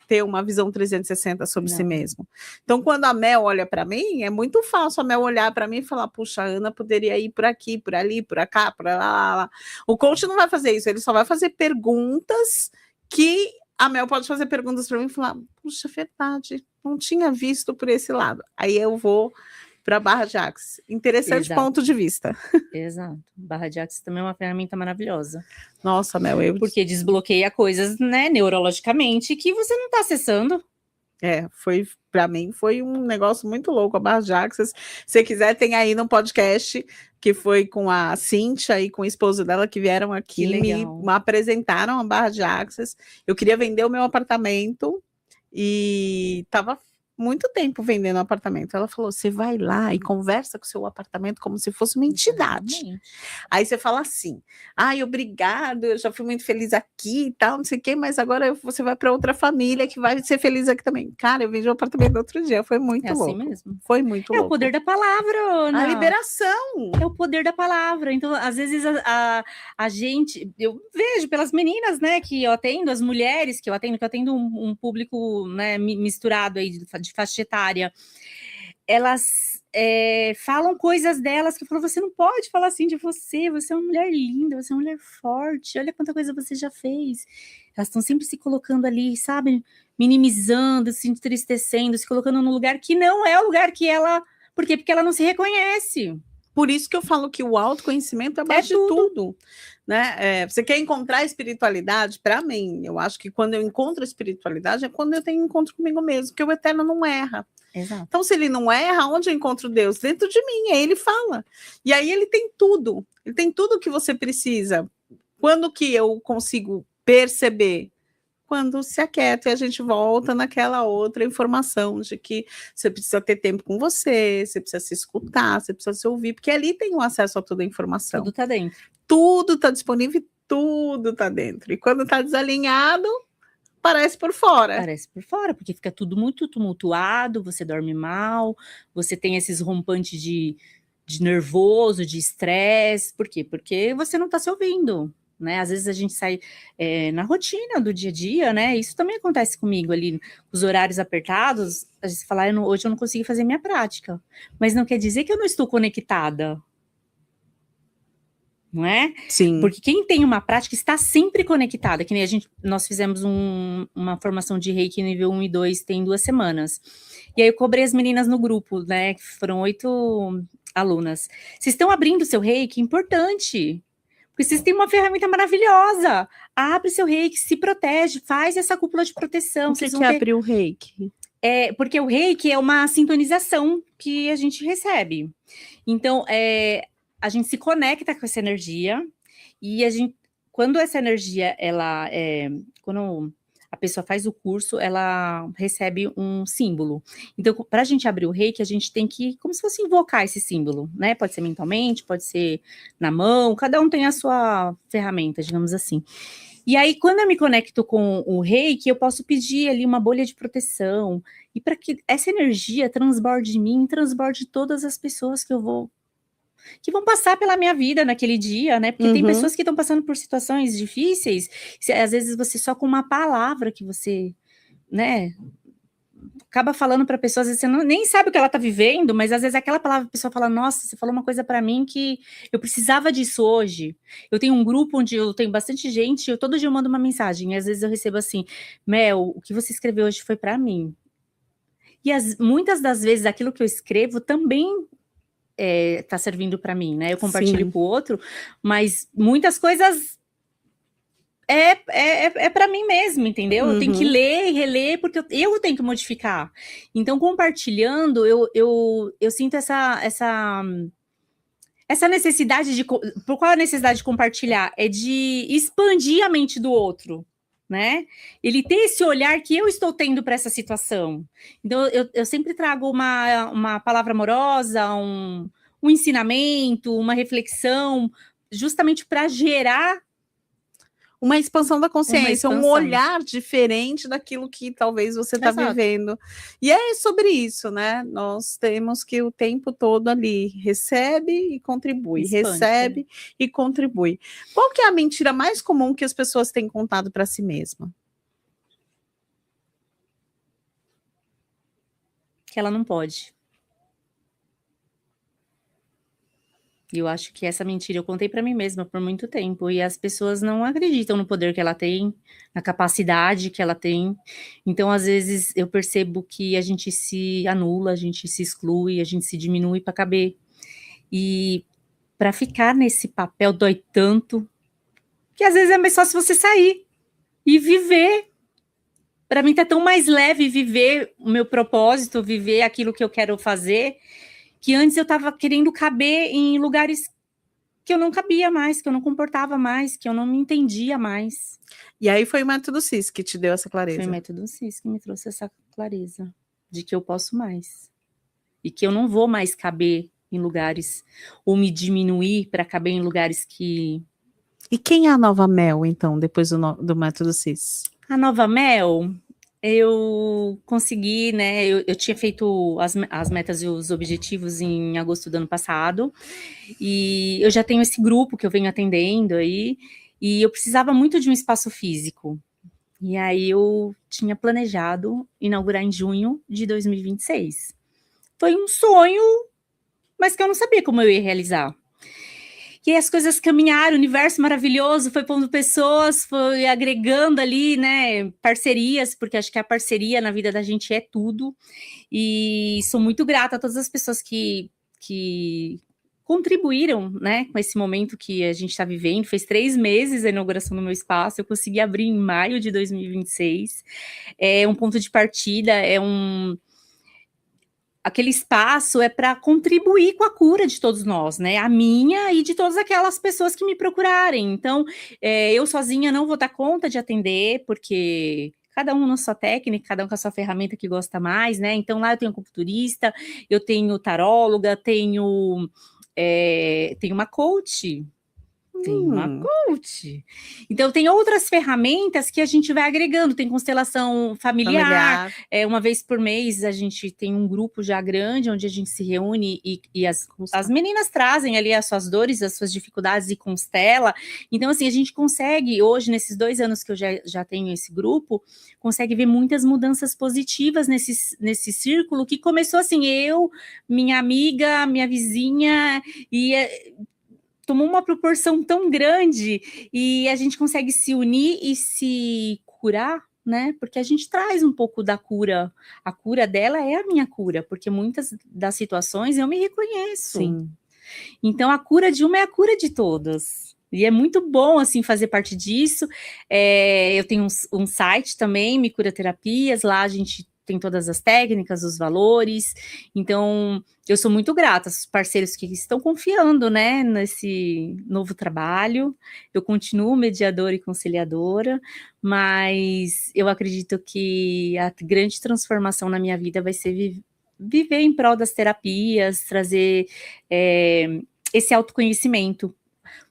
ter uma visão 360 sobre si mesmo. Então, quando a Mel olha para mim, é muito fácil a Mel olhar para mim e falar, puxa, a Ana poderia ir por aqui, por ali, por cá, por lá. O coach não vai fazer isso. Ele só vai fazer perguntas que... A Mel pode fazer perguntas para mim e falar, puxa, verdade, não tinha visto por esse lado. Aí eu vou para Barra de Axis. Interessante ponto de vista. Exato. Barra de Axis também é uma ferramenta maravilhosa. Nossa, Mel, Porque desbloqueia coisas, né, neurologicamente, que você não está acessando. Para mim foi um negócio muito louco a Barra de Axis. Se você quiser, tem aí no podcast que foi com a Cíntia e com o esposo dela que vieram aqui, me apresentaram a Barra de Axis. Eu queria vender o meu apartamento e estava muito tempo vendendo um apartamento. Ela falou: você vai lá e conversa com o seu apartamento como se fosse uma entidade. Exatamente. Aí você fala assim: ai, obrigado, eu já fui muito feliz aqui e tal, não sei o quê, mas agora você vai para outra família que vai ser feliz aqui também. Cara, eu vendi um apartamento outro dia, foi muito louco. Assim mesmo. Foi muito louco. É o poder da palavra, Ana. A liberação. É o poder da palavra. Então, às vezes, a gente... Eu vejo pelas meninas, né, que eu atendo, as mulheres que eu atendo um público, né, misturado aí de faixa etária. Elas falam coisas delas que falam: você não pode falar assim de você é uma mulher linda, você é uma mulher forte, olha quanta coisa você já fez. Elas estão sempre se colocando ali, sabe, minimizando, se entristecendo, se colocando num lugar que não é o lugar que ela... Por quê? Porque ela não se reconhece. Por isso que eu falo que o autoconhecimento é base de tudo. Né? Você quer encontrar a espiritualidade? Para mim, eu acho que quando eu encontro a espiritualidade é quando eu tenho um encontro comigo mesmo, porque o Eterno não erra. Exato. Então, se ele não erra, onde eu encontro Deus? Dentro de mim, aí ele fala. E aí ele tem tudo que você precisa. Quando que eu consigo perceber? Quando se aquieta e a gente volta naquela outra informação de que você precisa ter tempo com você precisa se escutar, você precisa se ouvir, porque ali tem o acesso a toda a informação. Tudo está dentro. Tudo está disponível, tudo está dentro. E quando está desalinhado, parece por fora. Parece por fora, porque fica tudo muito tumultuado, você dorme mal, você tem esses rompantes de nervoso, de estresse. Por quê? Porque você não está se ouvindo, né? Às vezes a gente sai na rotina do dia a dia, né? Isso também acontece comigo ali, os horários apertados, a gente fala: hoje eu não consegui fazer minha prática. Mas não quer dizer que eu não estou conectada. Não é? Sim. Porque quem tem uma prática está sempre conectada, que nem nós fizemos uma formação de Reiki nível 1 e 2 tem 2 semanas, e aí eu cobrei as meninas no grupo, né, que foram 8 alunas. Vocês estão abrindo seu Reiki? Importante, porque vocês têm uma ferramenta maravilhosa, abre seu Reiki, se protege, faz essa cúpula de proteção. O que é abrir o Reiki? Porque o Reiki é uma sintonização que a gente recebe, então a gente se conecta com essa energia e quando essa energia, quando a pessoa faz o curso, ela recebe um símbolo. Então, para a gente abrir o Reiki, a gente tem que, como se fosse invocar esse símbolo, né? Pode ser mentalmente, pode ser na mão, cada um tem a sua ferramenta, digamos assim. E aí, quando eu me conecto com o Reiki, eu posso pedir ali uma bolha de proteção, e para que essa energia transborde de mim, transborde de todas as pessoas que vão passar pela minha vida naquele dia, né? Porque tem pessoas que estão passando por situações difíceis, às vezes você só com uma palavra que você, né, acaba falando para a pessoa, às vezes você nem sabe o que ela está vivendo, mas às vezes aquela palavra a pessoa fala: nossa, você falou uma coisa para mim que eu precisava disso hoje. Eu tenho um grupo onde eu tenho bastante gente, eu todo dia eu mando uma mensagem, e às vezes eu recebo assim: Mel, o que você escreveu hoje foi para mim. E muitas das vezes aquilo que eu escrevo também tá servindo para mim, né? Eu compartilho com o outro, mas muitas coisas para mim mesmo, entendeu? Eu tenho que ler e reler, porque eu tenho que modificar. Então, compartilhando, eu sinto essa necessidade de... Por qual a necessidade de compartilhar? É de expandir a mente do outro, né? Ele ter esse olhar que eu estou tendo para essa situação. Então, eu sempre trago uma palavra amorosa, um ensinamento, uma reflexão, justamente para gerar uma expansão da consciência, um olhar diferente daquilo que talvez você está vivendo. E é sobre isso, né? Nós temos que o tempo todo ali recebe e contribui, recebe e contribui. Qual que é a mentira mais comum que as pessoas têm contado para si mesma? Que ela não pode. E eu acho que essa mentira eu contei para mim mesma por muito tempo, e as pessoas não acreditam no poder que ela tem, na capacidade que ela tem. Então, às vezes, eu percebo que a gente se anula, a gente se exclui, a gente se diminui para caber. E para ficar nesse papel dói tanto, que às vezes é mais fácil você sair e viver para mim tá tão mais leve viver o meu propósito, viver aquilo que eu quero fazer, que antes eu estava querendo caber em lugares que eu não cabia mais, que eu não comportava mais, que eu não me entendia mais. E aí foi o método CIS que te deu essa Foi o clareza. método CIS que me trouxe essa clareza de que eu posso mais. E que eu não vou mais caber em lugares, ou me diminuir para caber em lugares que... E quem é a nova Mel, então, depois do método CIS? A nova Mel, eu consegui, né? Eu tinha feito as metas e os objetivos em agosto do ano passado, e eu já tenho esse grupo que eu venho atendendo aí, e eu precisava muito de um espaço físico. E aí eu tinha planejado inaugurar em junho de 2026. Foi um sonho, mas que eu não sabia como eu ia realizar. E aí as coisas caminharam, o universo maravilhoso, foi pondo pessoas, foi agregando ali, né, parcerias, porque acho que a parceria na vida da gente é tudo. E sou muito grata a todas as pessoas que contribuíram, né, com esse momento que a gente está vivendo. Fez 3 meses a inauguração do meu espaço, eu consegui abrir em maio de 2026. É um ponto de partida, aquele espaço é para contribuir com a cura de todos nós, né? A minha e de todas aquelas pessoas que me procurarem. Então, eu sozinha não vou dar conta de atender, porque cada um na sua técnica, cada um com a sua ferramenta que gosta mais, né? Então, lá eu tenho acupunturista, eu tenho taróloga, tenho uma coach. Tem uma coach. Então, tem outras ferramentas que a gente vai agregando. Tem constelação familiar. Uma vez por mês, a gente tem um grupo já grande, onde a gente se reúne e as meninas trazem ali as suas dores, as suas dificuldades e constela. Então, assim, a gente consegue, hoje, nesses 2 anos que eu já tenho esse grupo, consegue ver muitas mudanças positivas nesse círculo, que começou assim, eu, minha amiga, minha vizinha, e... tomou uma proporção tão grande e a gente consegue se unir e se curar, né? Porque a gente traz um pouco da cura. A cura dela é a minha cura, porque muitas das situações eu me reconheço. Sim. Então, a cura de uma é a cura de todas. E é muito bom, assim, fazer parte disso. Eu tenho um site também, Me Cura Terapias, lá a gente tem todas as técnicas, os valores. Então, eu sou muito grata aos parceiros que estão confiando, né, nesse novo trabalho. Eu continuo mediadora e conciliadora, mas eu acredito que a grande transformação na minha vida vai ser viver em prol das terapias, trazer esse autoconhecimento.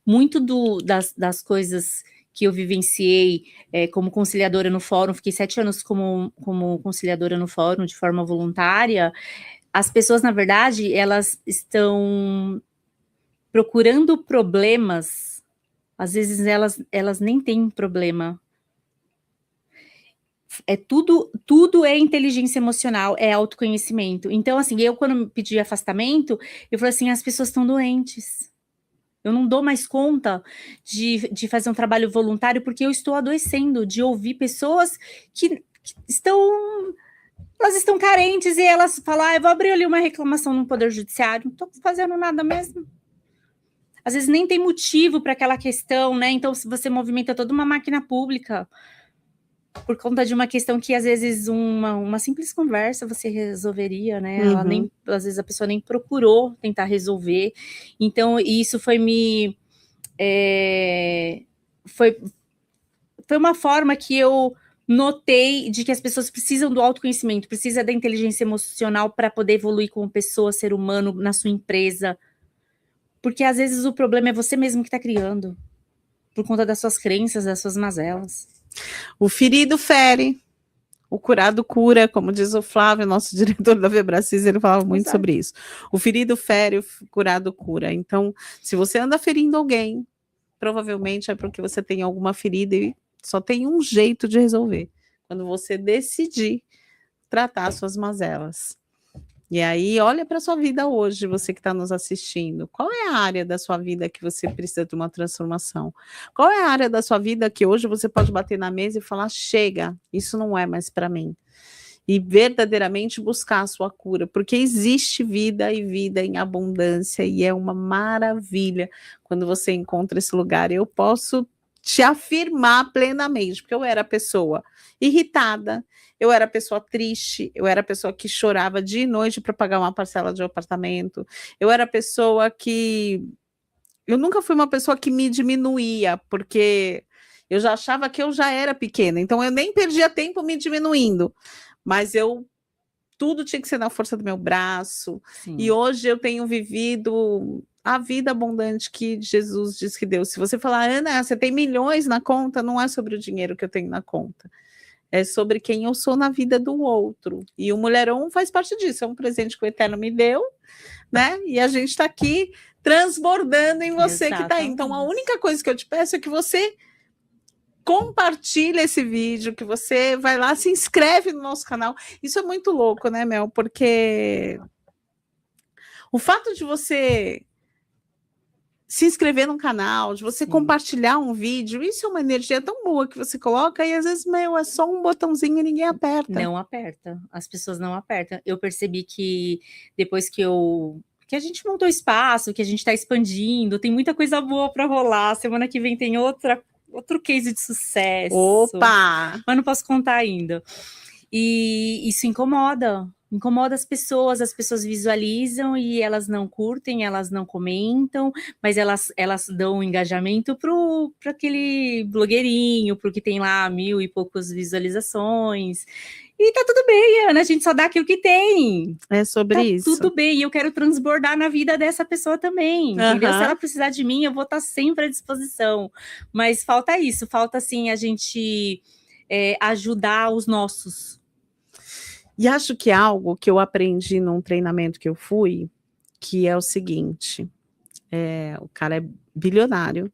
Muito das coisas que eu vivenciei como conciliadora no fórum, fiquei 7 anos como conciliadora no fórum de forma voluntária. As pessoas, na verdade, elas estão procurando problemas, às vezes elas nem têm problema. Tudo é inteligência emocional, é autoconhecimento. Então, assim, eu quando pedi afastamento, eu falei assim, as pessoas estão doentes. Eu não dou mais conta de fazer um trabalho voluntário porque eu estou adoecendo, de ouvir pessoas que elas estão carentes e elas falam, eu vou abrir ali uma reclamação no Poder Judiciário, não estou fazendo nada mesmo. Às vezes nem tem motivo para aquela questão, né? Então, se você movimenta toda uma máquina pública por conta de uma questão que, às vezes, uma simples conversa você resolveria, né? Uhum. Às vezes a pessoa nem procurou tentar resolver. Então, isso foi foi uma forma que eu notei de que as pessoas precisam do autoconhecimento, precisa da inteligência emocional para poder evoluir como pessoa, ser humano, na sua empresa. Porque, às vezes, o problema é você mesmo que está criando, por conta das suas crenças, das suas mazelas. O ferido fere, o curado cura, como diz o Flávio, nosso diretor da Febracis, ele falava muito sobre isso. O ferido fere, o curado cura. Então, se você anda ferindo alguém, provavelmente é porque você tem alguma ferida e só tem um jeito de resolver. Quando você decidir tratar suas mazelas. E aí, olha para a sua vida hoje, você que está nos assistindo. Qual é a área da sua vida que você precisa de uma transformação? Qual é a área da sua vida que hoje você pode bater na mesa e falar, chega, isso não é mais para mim? E verdadeiramente buscar a sua cura, porque existe vida e vida em abundância, e é uma maravilha quando você encontra esse lugar. Eu posso te afirmar plenamente, porque eu era pessoa irritada, eu era pessoa triste, eu era pessoa que chorava dia e noite para pagar uma parcela de um apartamento, eu era pessoa que... Eu nunca fui uma pessoa que me diminuía, porque eu já achava que eu já era pequena, então eu nem perdia tempo me diminuindo, mas tudo tinha que ser na força do meu braço. Sim. E hoje eu tenho vivido a vida abundante que Jesus diz que deu. Se você falar, Ana, você tem milhões na conta, não é sobre o dinheiro que eu tenho na conta. É sobre quem eu sou na vida do outro. E o Mulherão faz parte disso. É um presente que o Eterno me deu, né? E a gente está aqui transbordando em você que está aí. Então, a única coisa que eu te peço é que você compartilha esse vídeo, que você vai lá, se inscreve no nosso canal. Isso é muito louco, né, Mel? Porque o fato de você se inscrever no canal, de você compartilhar um vídeo, isso é uma energia tão boa que você coloca e às vezes, é só um botãozinho e ninguém aperta. Não aperta, as pessoas não apertam. Eu percebi que depois que a gente montou espaço, que a gente está expandindo, tem muita coisa boa para rolar. Semana que vem tem outro case de sucesso. Opa! Mas não posso contar ainda. E isso incomoda as pessoas visualizam e elas não curtem, elas não comentam, mas elas dão um engajamento para aquele blogueirinho, pro que tem lá 1000 e poucas visualizações. E tá tudo bem, Ana, a gente só dá aquilo que tem. É sobre isso. Tudo bem, e eu quero transbordar na vida dessa pessoa também, entendeu? Se ela precisar de mim, eu vou estar sempre à disposição. Mas falta isso, falta, assim, a gente ajudar os nossos. E acho que é algo que eu aprendi num treinamento que eu fui, que é o seguinte, o cara é bilionário,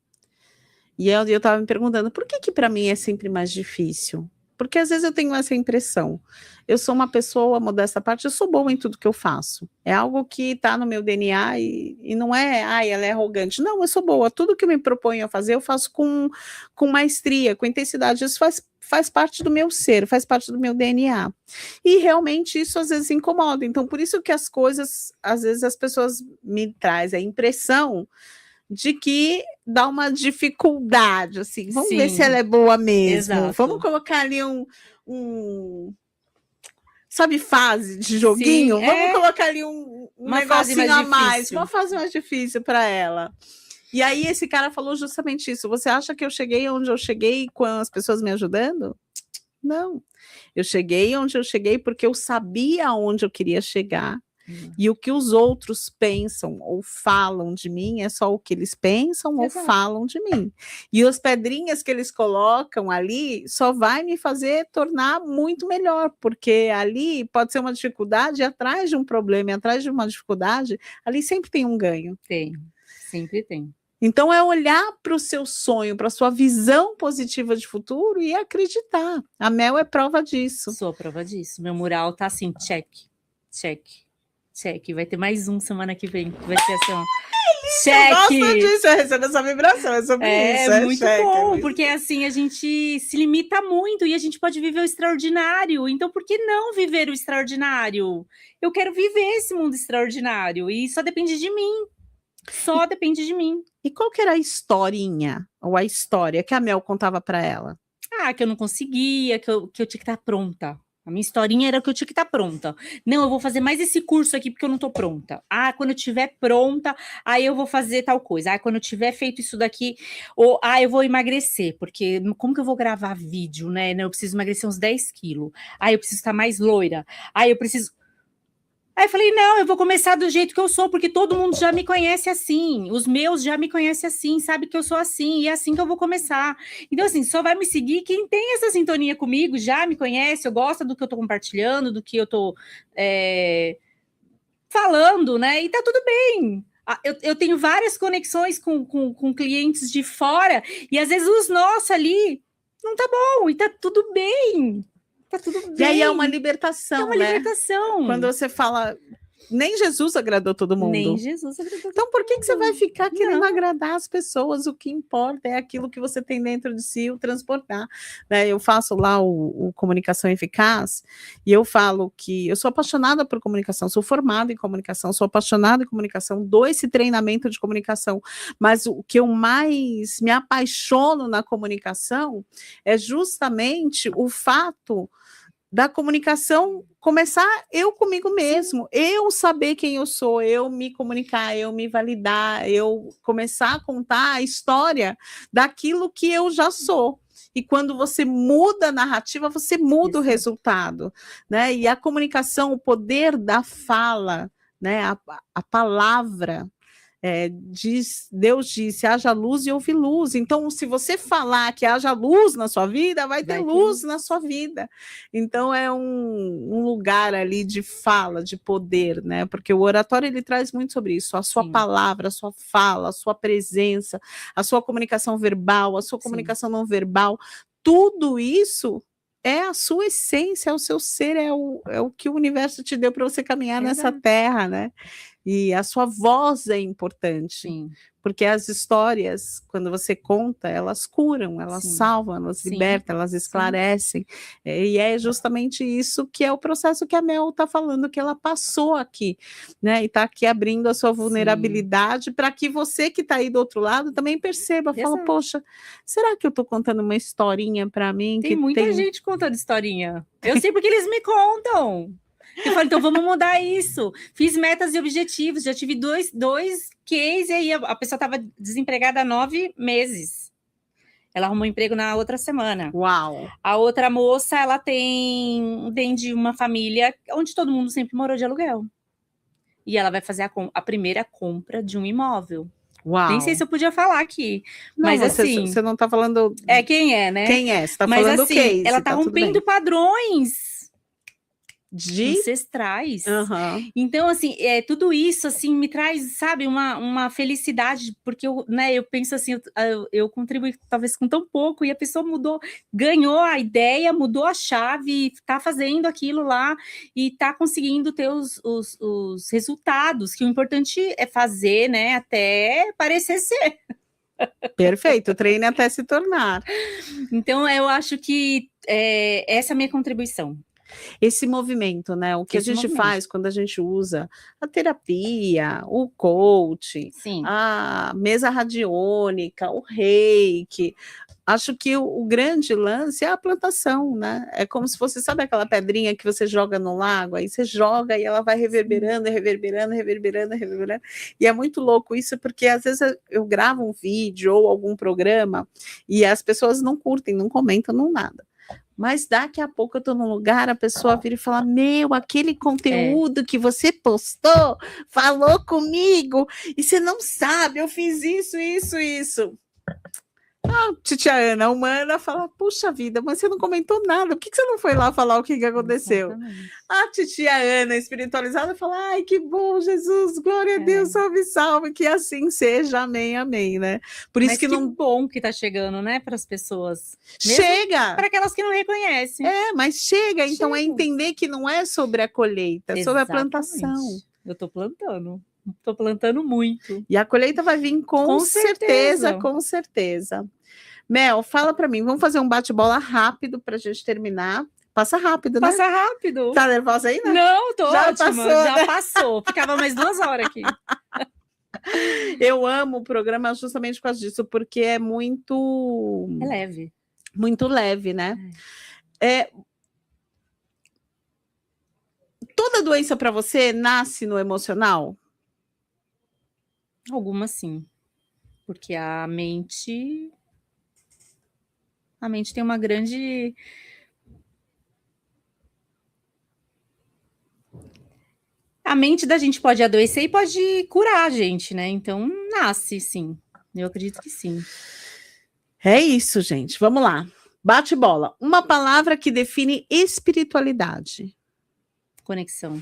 e eu estava me perguntando, por que para mim é sempre mais difícil? Porque às vezes eu tenho essa impressão. Eu sou uma pessoa, modesta parte, eu sou boa em tudo que eu faço. É algo que está no meu DNA e não é, ela é arrogante. Não, eu sou boa. Tudo que eu me proponho a fazer, eu faço com maestria, com intensidade. Isso faz parte do meu ser, faz parte do meu DNA. E realmente isso às vezes incomoda. Então, por isso que as coisas, às vezes as pessoas me trazem a impressão de que dá uma dificuldade, assim, vamos ver se ela é boa mesmo. Exato. Vamos colocar ali sabe, fase de joguinho? Sim, vamos colocar ali um negocinho a mais, uma fase mais difícil para ela. E aí esse cara falou justamente isso. Você acha que eu cheguei onde eu cheguei com as pessoas me ajudando? Não. Eu cheguei onde eu cheguei porque eu sabia onde eu queria chegar. E o que os outros pensam ou falam de mim é só o que eles pensam ou falam de mim. E as pedrinhas que eles colocam ali só vai me fazer tornar muito melhor, porque ali pode ser uma dificuldade atrás de um problema, e atrás de uma dificuldade, ali sempre tem um ganho. Tem, sempre tem. Então é olhar para o seu sonho, para a sua visão positiva de futuro e acreditar. A Mel é prova disso. Sou prova disso. Meu mural tá assim, check. Vai ter mais um semana que vem. Vai ser assim, ó. Check! Eu gosto disso, eu recebo essa vibração, é sobre isso. É muito bom, porque assim, a gente se limita muito e a gente pode viver o extraordinário. Então, por que não viver o extraordinário? Eu quero viver esse mundo extraordinário e só depende de mim. Só depende de mim. E qual que era a historinha, ou a história que a Mel contava para ela? Que eu não conseguia, que eu tinha que estar pronta. A minha historinha era que eu tinha que estar pronta. Não, eu vou fazer mais esse curso aqui porque eu não estou pronta. Quando eu estiver pronta, aí eu vou fazer tal coisa. Quando eu tiver feito isso daqui, ou eu vou emagrecer, porque como que eu vou gravar vídeo, né? Eu preciso emagrecer uns 10 quilos. Eu preciso estar mais loira. Eu preciso... Aí eu falei, não, eu vou começar do jeito que eu sou, porque todo mundo já me conhece assim, os meus já me conhecem assim, sabe que eu sou assim, e é assim que eu vou começar. Então, assim, só vai me seguir quem tem essa sintonia comigo, já me conhece, eu gosto do que eu tô compartilhando, do que eu tô falando, né? E tá tudo bem. Eu tenho várias conexões com clientes de fora, e às vezes os nossos ali não tá bom, e tá tudo bem. Tá tudo bem. E aí é uma libertação, né? É uma libertação. Quando você fala, nem Jesus agradou todo mundo. Nem Jesus agradou Então, por que você vai ficar querendo Não. agradar as pessoas? O que importa é aquilo que você tem dentro de si, o transportar. Né? Eu faço lá o Comunicação Eficaz, e eu falo que eu sou apaixonada por comunicação, sou formada em comunicação, sou apaixonada em comunicação, dou esse treinamento de comunicação, mas o que eu mais me apaixono na comunicação é justamente o fato da comunicação começar eu comigo mesmo, eu saber quem eu sou, eu me comunicar, eu me validar, eu começar a contar a história daquilo que eu já sou. E quando você muda a narrativa, você muda o resultado, né? E a comunicação, o poder da fala, né? A palavra. Deus disse, haja luz e houve luz. Então, se você falar que haja luz na sua vida, vai ter luz na sua vida. Então, é um lugar ali de fala, de poder, né? Porque o oratório, ele traz muito sobre isso. A sua palavra, a sua fala, a sua presença, a sua comunicação verbal, a sua comunicação não verbal. Tudo isso é a sua essência, é o seu ser, é o que o universo te deu para você caminhar nessa terra, né? E a sua voz é importante, porque as histórias, quando você conta, elas curam, elas salvam, elas libertam, elas esclarecem. E é justamente isso que é o processo que a Mel está falando, que ela passou aqui, né? E está aqui abrindo a sua vulnerabilidade para que você que está aí do outro lado também perceba, fala, poxa, será que eu estou contando uma historinha para mim? Tem muita gente contando historinha. Eu sei porque eles me contam. Eu falei, então vamos mudar isso. Fiz metas e objetivos, já tive dois cases, e aí a pessoa estava desempregada há 9 meses. Ela arrumou emprego na outra semana. Uau! A outra moça, ela vem de uma família onde todo mundo sempre morou de aluguel. E ela vai fazer a primeira compra de um imóvel. Uau. Nem sei se eu podia falar aqui. Não, mas assim. Você não está falando. Quem é, né? Quem é? Você está falando assim, o case, ela está rompendo padrões ancestrais. Então, assim, tudo isso assim me traz, sabe, uma felicidade, porque eu penso assim, eu contribuí talvez com tão pouco, e a pessoa ganhou a ideia, mudou a chave, está fazendo aquilo lá e está conseguindo ter os resultados, que o importante é fazer, né, até parecer ser. Perfeito, treine até se tornar. Então, eu acho que essa é a minha contribuição. Esse movimento, né? O que a gente faz quando a gente usa a terapia, o coach, a mesa radiônica, o reiki. Acho que o grande lance é a plantação, né? É como se fosse, sabe aquela pedrinha que você joga no lago, aí você joga e ela vai reverberando, reverberando, reverberando, reverberando. E é muito louco isso, porque às vezes eu gravo um vídeo ou algum programa e as pessoas não curtem, não comentam, não nada. Mas daqui a pouco eu estou num lugar, a pessoa vira e fala, aquele conteúdo que você postou, falou comigo, e você não sabe, eu fiz isso. Titia Ana, humana, fala, puxa vida, mas você não comentou nada, por que você não foi lá falar o que aconteceu? Exatamente. A titia Ana, espiritualizada, fala, ai, que bom, Jesus, glória a Deus, salve, que assim seja, amém, amém, né? Por isso que não... bom que tá chegando, né, para as pessoas. Chega! Para aquelas que não reconhecem. Mas chega, então é entender que não é sobre a colheita, é sobre a plantação. Eu tô plantando. Estou plantando muito. E a colheita vai vir com certeza. Mel, fala para mim, vamos fazer um bate-bola rápido para a gente terminar. Passa rápido, né? Passa rápido. Tá nervosa aí, né? Não, tô já ótima. Passou, já né? passou. Ficava mais 2 horas aqui. Eu amo o programa justamente por causa disso, porque é muito... É leve. Muito leve, né? Toda doença para você nasce no emocional? Algumas sim, porque a mente tem uma grande... A mente da gente pode adoecer e pode curar a gente, né? Então, nasce, sim. Eu acredito que sim. É isso, gente. Vamos lá. Bate bola. Uma palavra que define espiritualidade. Conexão.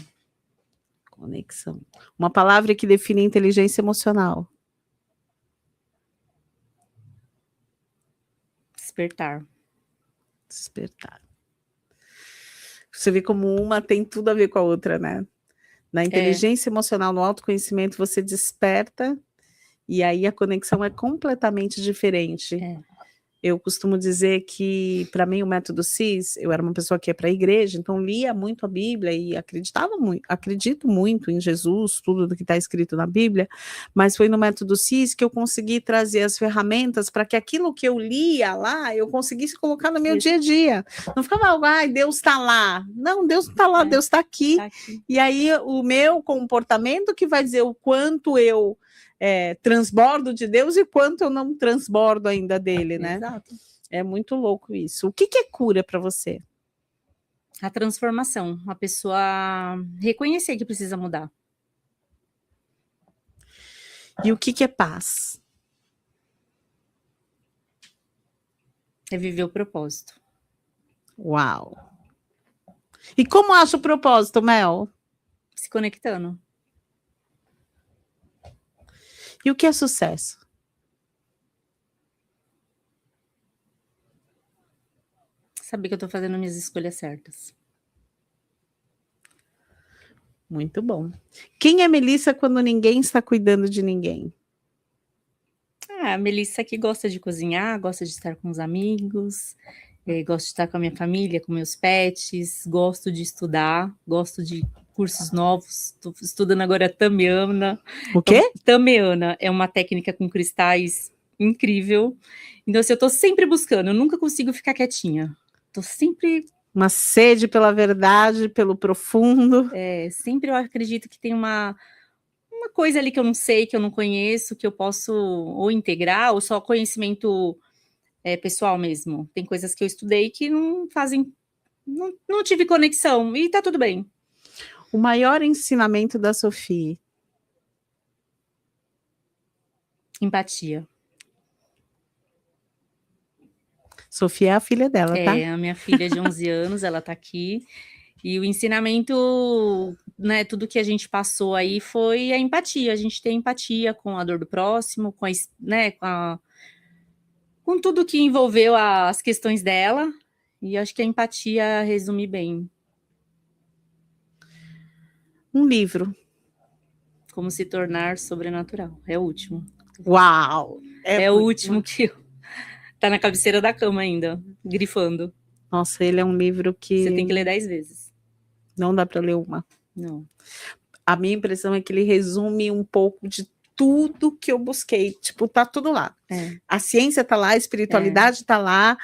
Uma palavra que define inteligência emocional. Despertar. Você vê como uma tem tudo a ver com a outra, né? Na inteligência emocional, no autoconhecimento, você desperta e aí a conexão é completamente diferente. Eu costumo dizer que, para mim, o método CIS, eu era uma pessoa que ia para a igreja, então lia muito a Bíblia e acredito muito em Jesus, tudo do que está escrito na Bíblia, mas foi no método CIS que eu consegui trazer as ferramentas para que aquilo que eu lia lá, eu conseguisse colocar no meu dia a dia. Não ficava, ai, Deus está lá. Não, Deus não está lá, Deus está aqui. Tá aqui. E aí o meu comportamento que vai dizer o quanto eu transbordo de Deus e quanto eu não transbordo ainda dele, né? Exato. É muito louco isso. O que é cura para você? A transformação, a pessoa reconhecer que precisa mudar. E o que é paz? É viver o propósito. Uau! E como acha o propósito, Mel? Se conectando. E o que é sucesso? Saber que eu estou fazendo minhas escolhas certas. Muito bom. Quem é Melissa quando ninguém está cuidando de ninguém? A Melissa que gosta de cozinhar, gosta de estar com os amigos, gosto de estar com a minha família, com meus pets, gosto de estudar, gosto de cursos novos. Estou estudando agora Tameana. O quê? Tameana é uma técnica com cristais incrível. Então, assim, eu estou sempre buscando, eu nunca consigo ficar quietinha. Estou sempre... Uma sede pela verdade, pelo profundo. Sempre eu acredito que tem uma coisa ali que eu não sei, que eu não conheço, que eu posso ou integrar, ou só conhecimento pessoal mesmo. Tem coisas que eu estudei que não fazem... Não tive conexão, e tá tudo bem. O maior ensinamento da Sophie? Empatia. Sofia é a filha dela, tá? A minha filha de 11 anos, ela tá aqui. E o ensinamento, né, tudo que a gente passou aí foi a empatia. A gente tem empatia com a dor do próximo, com tudo que envolveu as questões dela. E acho que a empatia resume bem. Um livro. Como se tornar sobrenatural. É o último. Uau! É o último que tá na cabeceira da cama ainda, grifando. Nossa, ele é um livro que... Você tem que ler 10 vezes. Não dá para ler uma. Não. A minha impressão é que ele resume um pouco de tudo que eu busquei. Tipo, tá tudo lá. A ciência tá lá, a espiritualidade tá lá,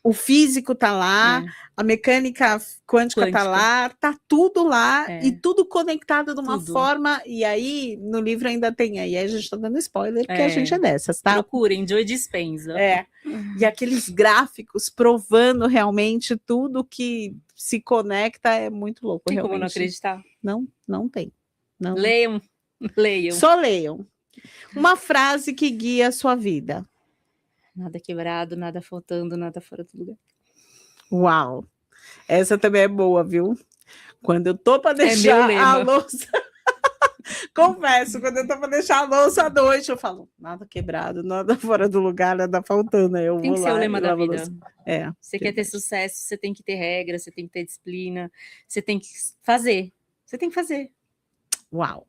o físico tá lá, a mecânica quântica tá lá, tá tudo lá e tudo conectado de uma forma. E aí, no livro ainda tem, aí a gente tá dando spoiler, porque a gente é dessas, tá? Procurem, Joe Dispenza. E aqueles gráficos provando realmente tudo que se conecta é muito louco. Tem realmente. Como não acreditar? Não tem. Não. Leiam. Só leiam. Uma frase que guia a sua vida. Nada quebrado, nada faltando, nada fora do lugar. Uau! Essa também é boa, viu? Quando eu tô para deixar a louça... Confesso, quando eu tô para deixar a louça à noite, eu falo, nada quebrado, nada fora do lugar, nada faltando. Eu tem vou que lá, ser o lema da vida. Você quer ter sucesso, você tem que ter regra, você tem que ter disciplina, você tem que fazer. Você tem que fazer. Uau!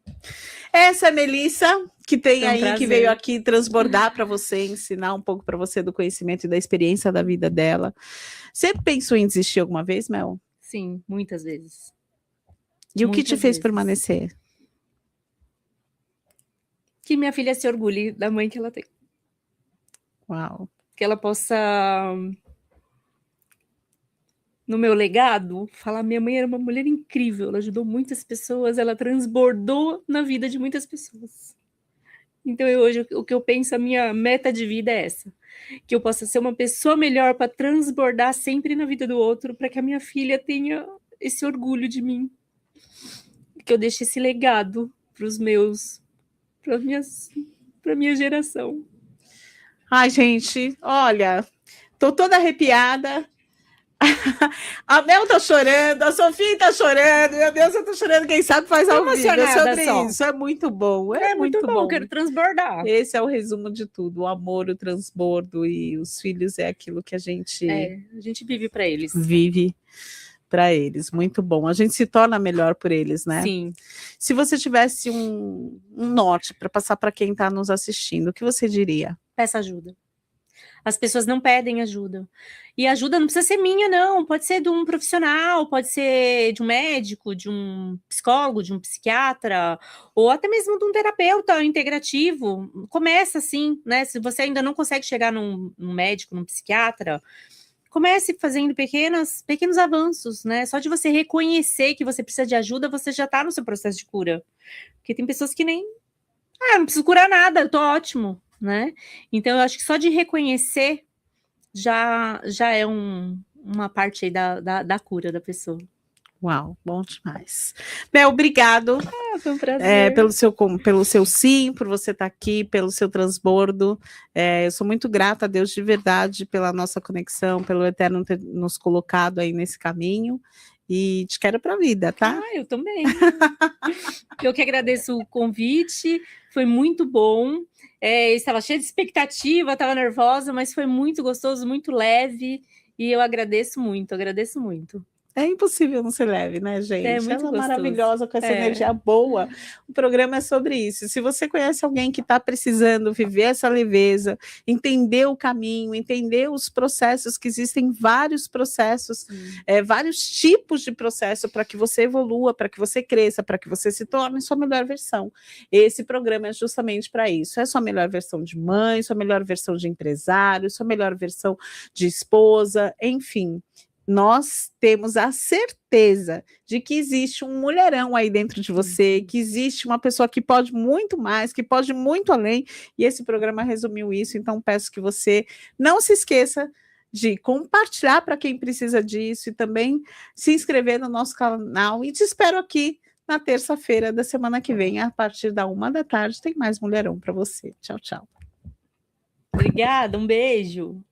Essa é a Melissa, que tem aí, que veio aqui transbordar para você, ensinar um pouco para você do conhecimento e da experiência da vida dela. Você pensou em desistir alguma vez, Mel? Sim, muitas vezes. E o que te fez permanecer? Que minha filha se orgulhe da mãe que ela tem. Uau! Que ela possa... no meu legado, falar minha mãe era uma mulher incrível, ela ajudou muitas pessoas, ela transbordou na vida de muitas pessoas. Então hoje o que eu penso, a minha meta de vida é essa, que eu possa ser uma pessoa melhor para transbordar sempre na vida do outro, para que a minha filha tenha esse orgulho de mim, que eu deixe esse legado para os meus, para minha geração. Ai, gente, olha, tô toda arrepiada. A Mel tá chorando, a Sofia tá chorando, meu Deus, eu tô chorando, quem sabe faz ao vivo. É sobre isso, é muito bom. É muito bom, eu quero transbordar. Esse é o resumo de tudo, o amor, o transbordo, e os filhos é aquilo que a gente vive para eles. Vive para eles. Muito bom. A gente se torna melhor por eles, né? Sim. Se você tivesse um norte para passar para quem está nos assistindo, o que você diria? Peça ajuda. As pessoas não pedem ajuda. E ajuda não precisa ser minha, não. Pode ser de um profissional, pode ser de um médico, de um psicólogo, de um psiquiatra, ou até mesmo de um terapeuta integrativo. Começa assim, né? Se você ainda não consegue chegar num médico, num psiquiatra, comece fazendo pequenos avanços, né? Só de você reconhecer que você precisa de ajuda, você já está no seu processo de cura. Porque tem pessoas que nem... não preciso curar nada, eu tô ótimo, né? Então, eu acho que só de reconhecer já é uma parte aí da cura da pessoa. Uau, bom demais. Mel, obrigado. Foi um prazer. Pelo seu sim, por você estar aqui, pelo seu transbordo. Eu sou muito grata a Deus de verdade pela nossa conexão, pelo Eterno ter nos colocado aí nesse caminho. E te quero para a vida, tá? Eu também. Eu que agradeço o convite, foi muito bom. Estava cheia de expectativa, estava nervosa, mas foi muito gostoso, muito leve. E eu agradeço muito, agradeço muito. É impossível não ser leve, né, gente? É muito Ela é gostoso. Maravilhosa, com essa energia boa. O programa é sobre isso. Se você conhece alguém que está precisando viver essa leveza, entender o caminho, entender os processos, que existem vários processos, vários tipos de processo para que você evolua, para que você cresça, para que você se torne sua melhor versão. Esse programa é justamente para isso. É sua melhor versão de mãe, sua melhor versão de empresário, sua melhor versão de esposa, enfim. Nós temos a certeza de que existe um mulherão aí dentro de você, que existe uma pessoa que pode muito mais, que pode muito além, e esse programa resumiu isso, então peço que você não se esqueça de compartilhar para quem precisa disso e também se inscrever no nosso canal, e te espero aqui na terça-feira da semana que vem, a partir da 13h, tem mais Mulherão para você. Tchau, tchau. Obrigada, um beijo.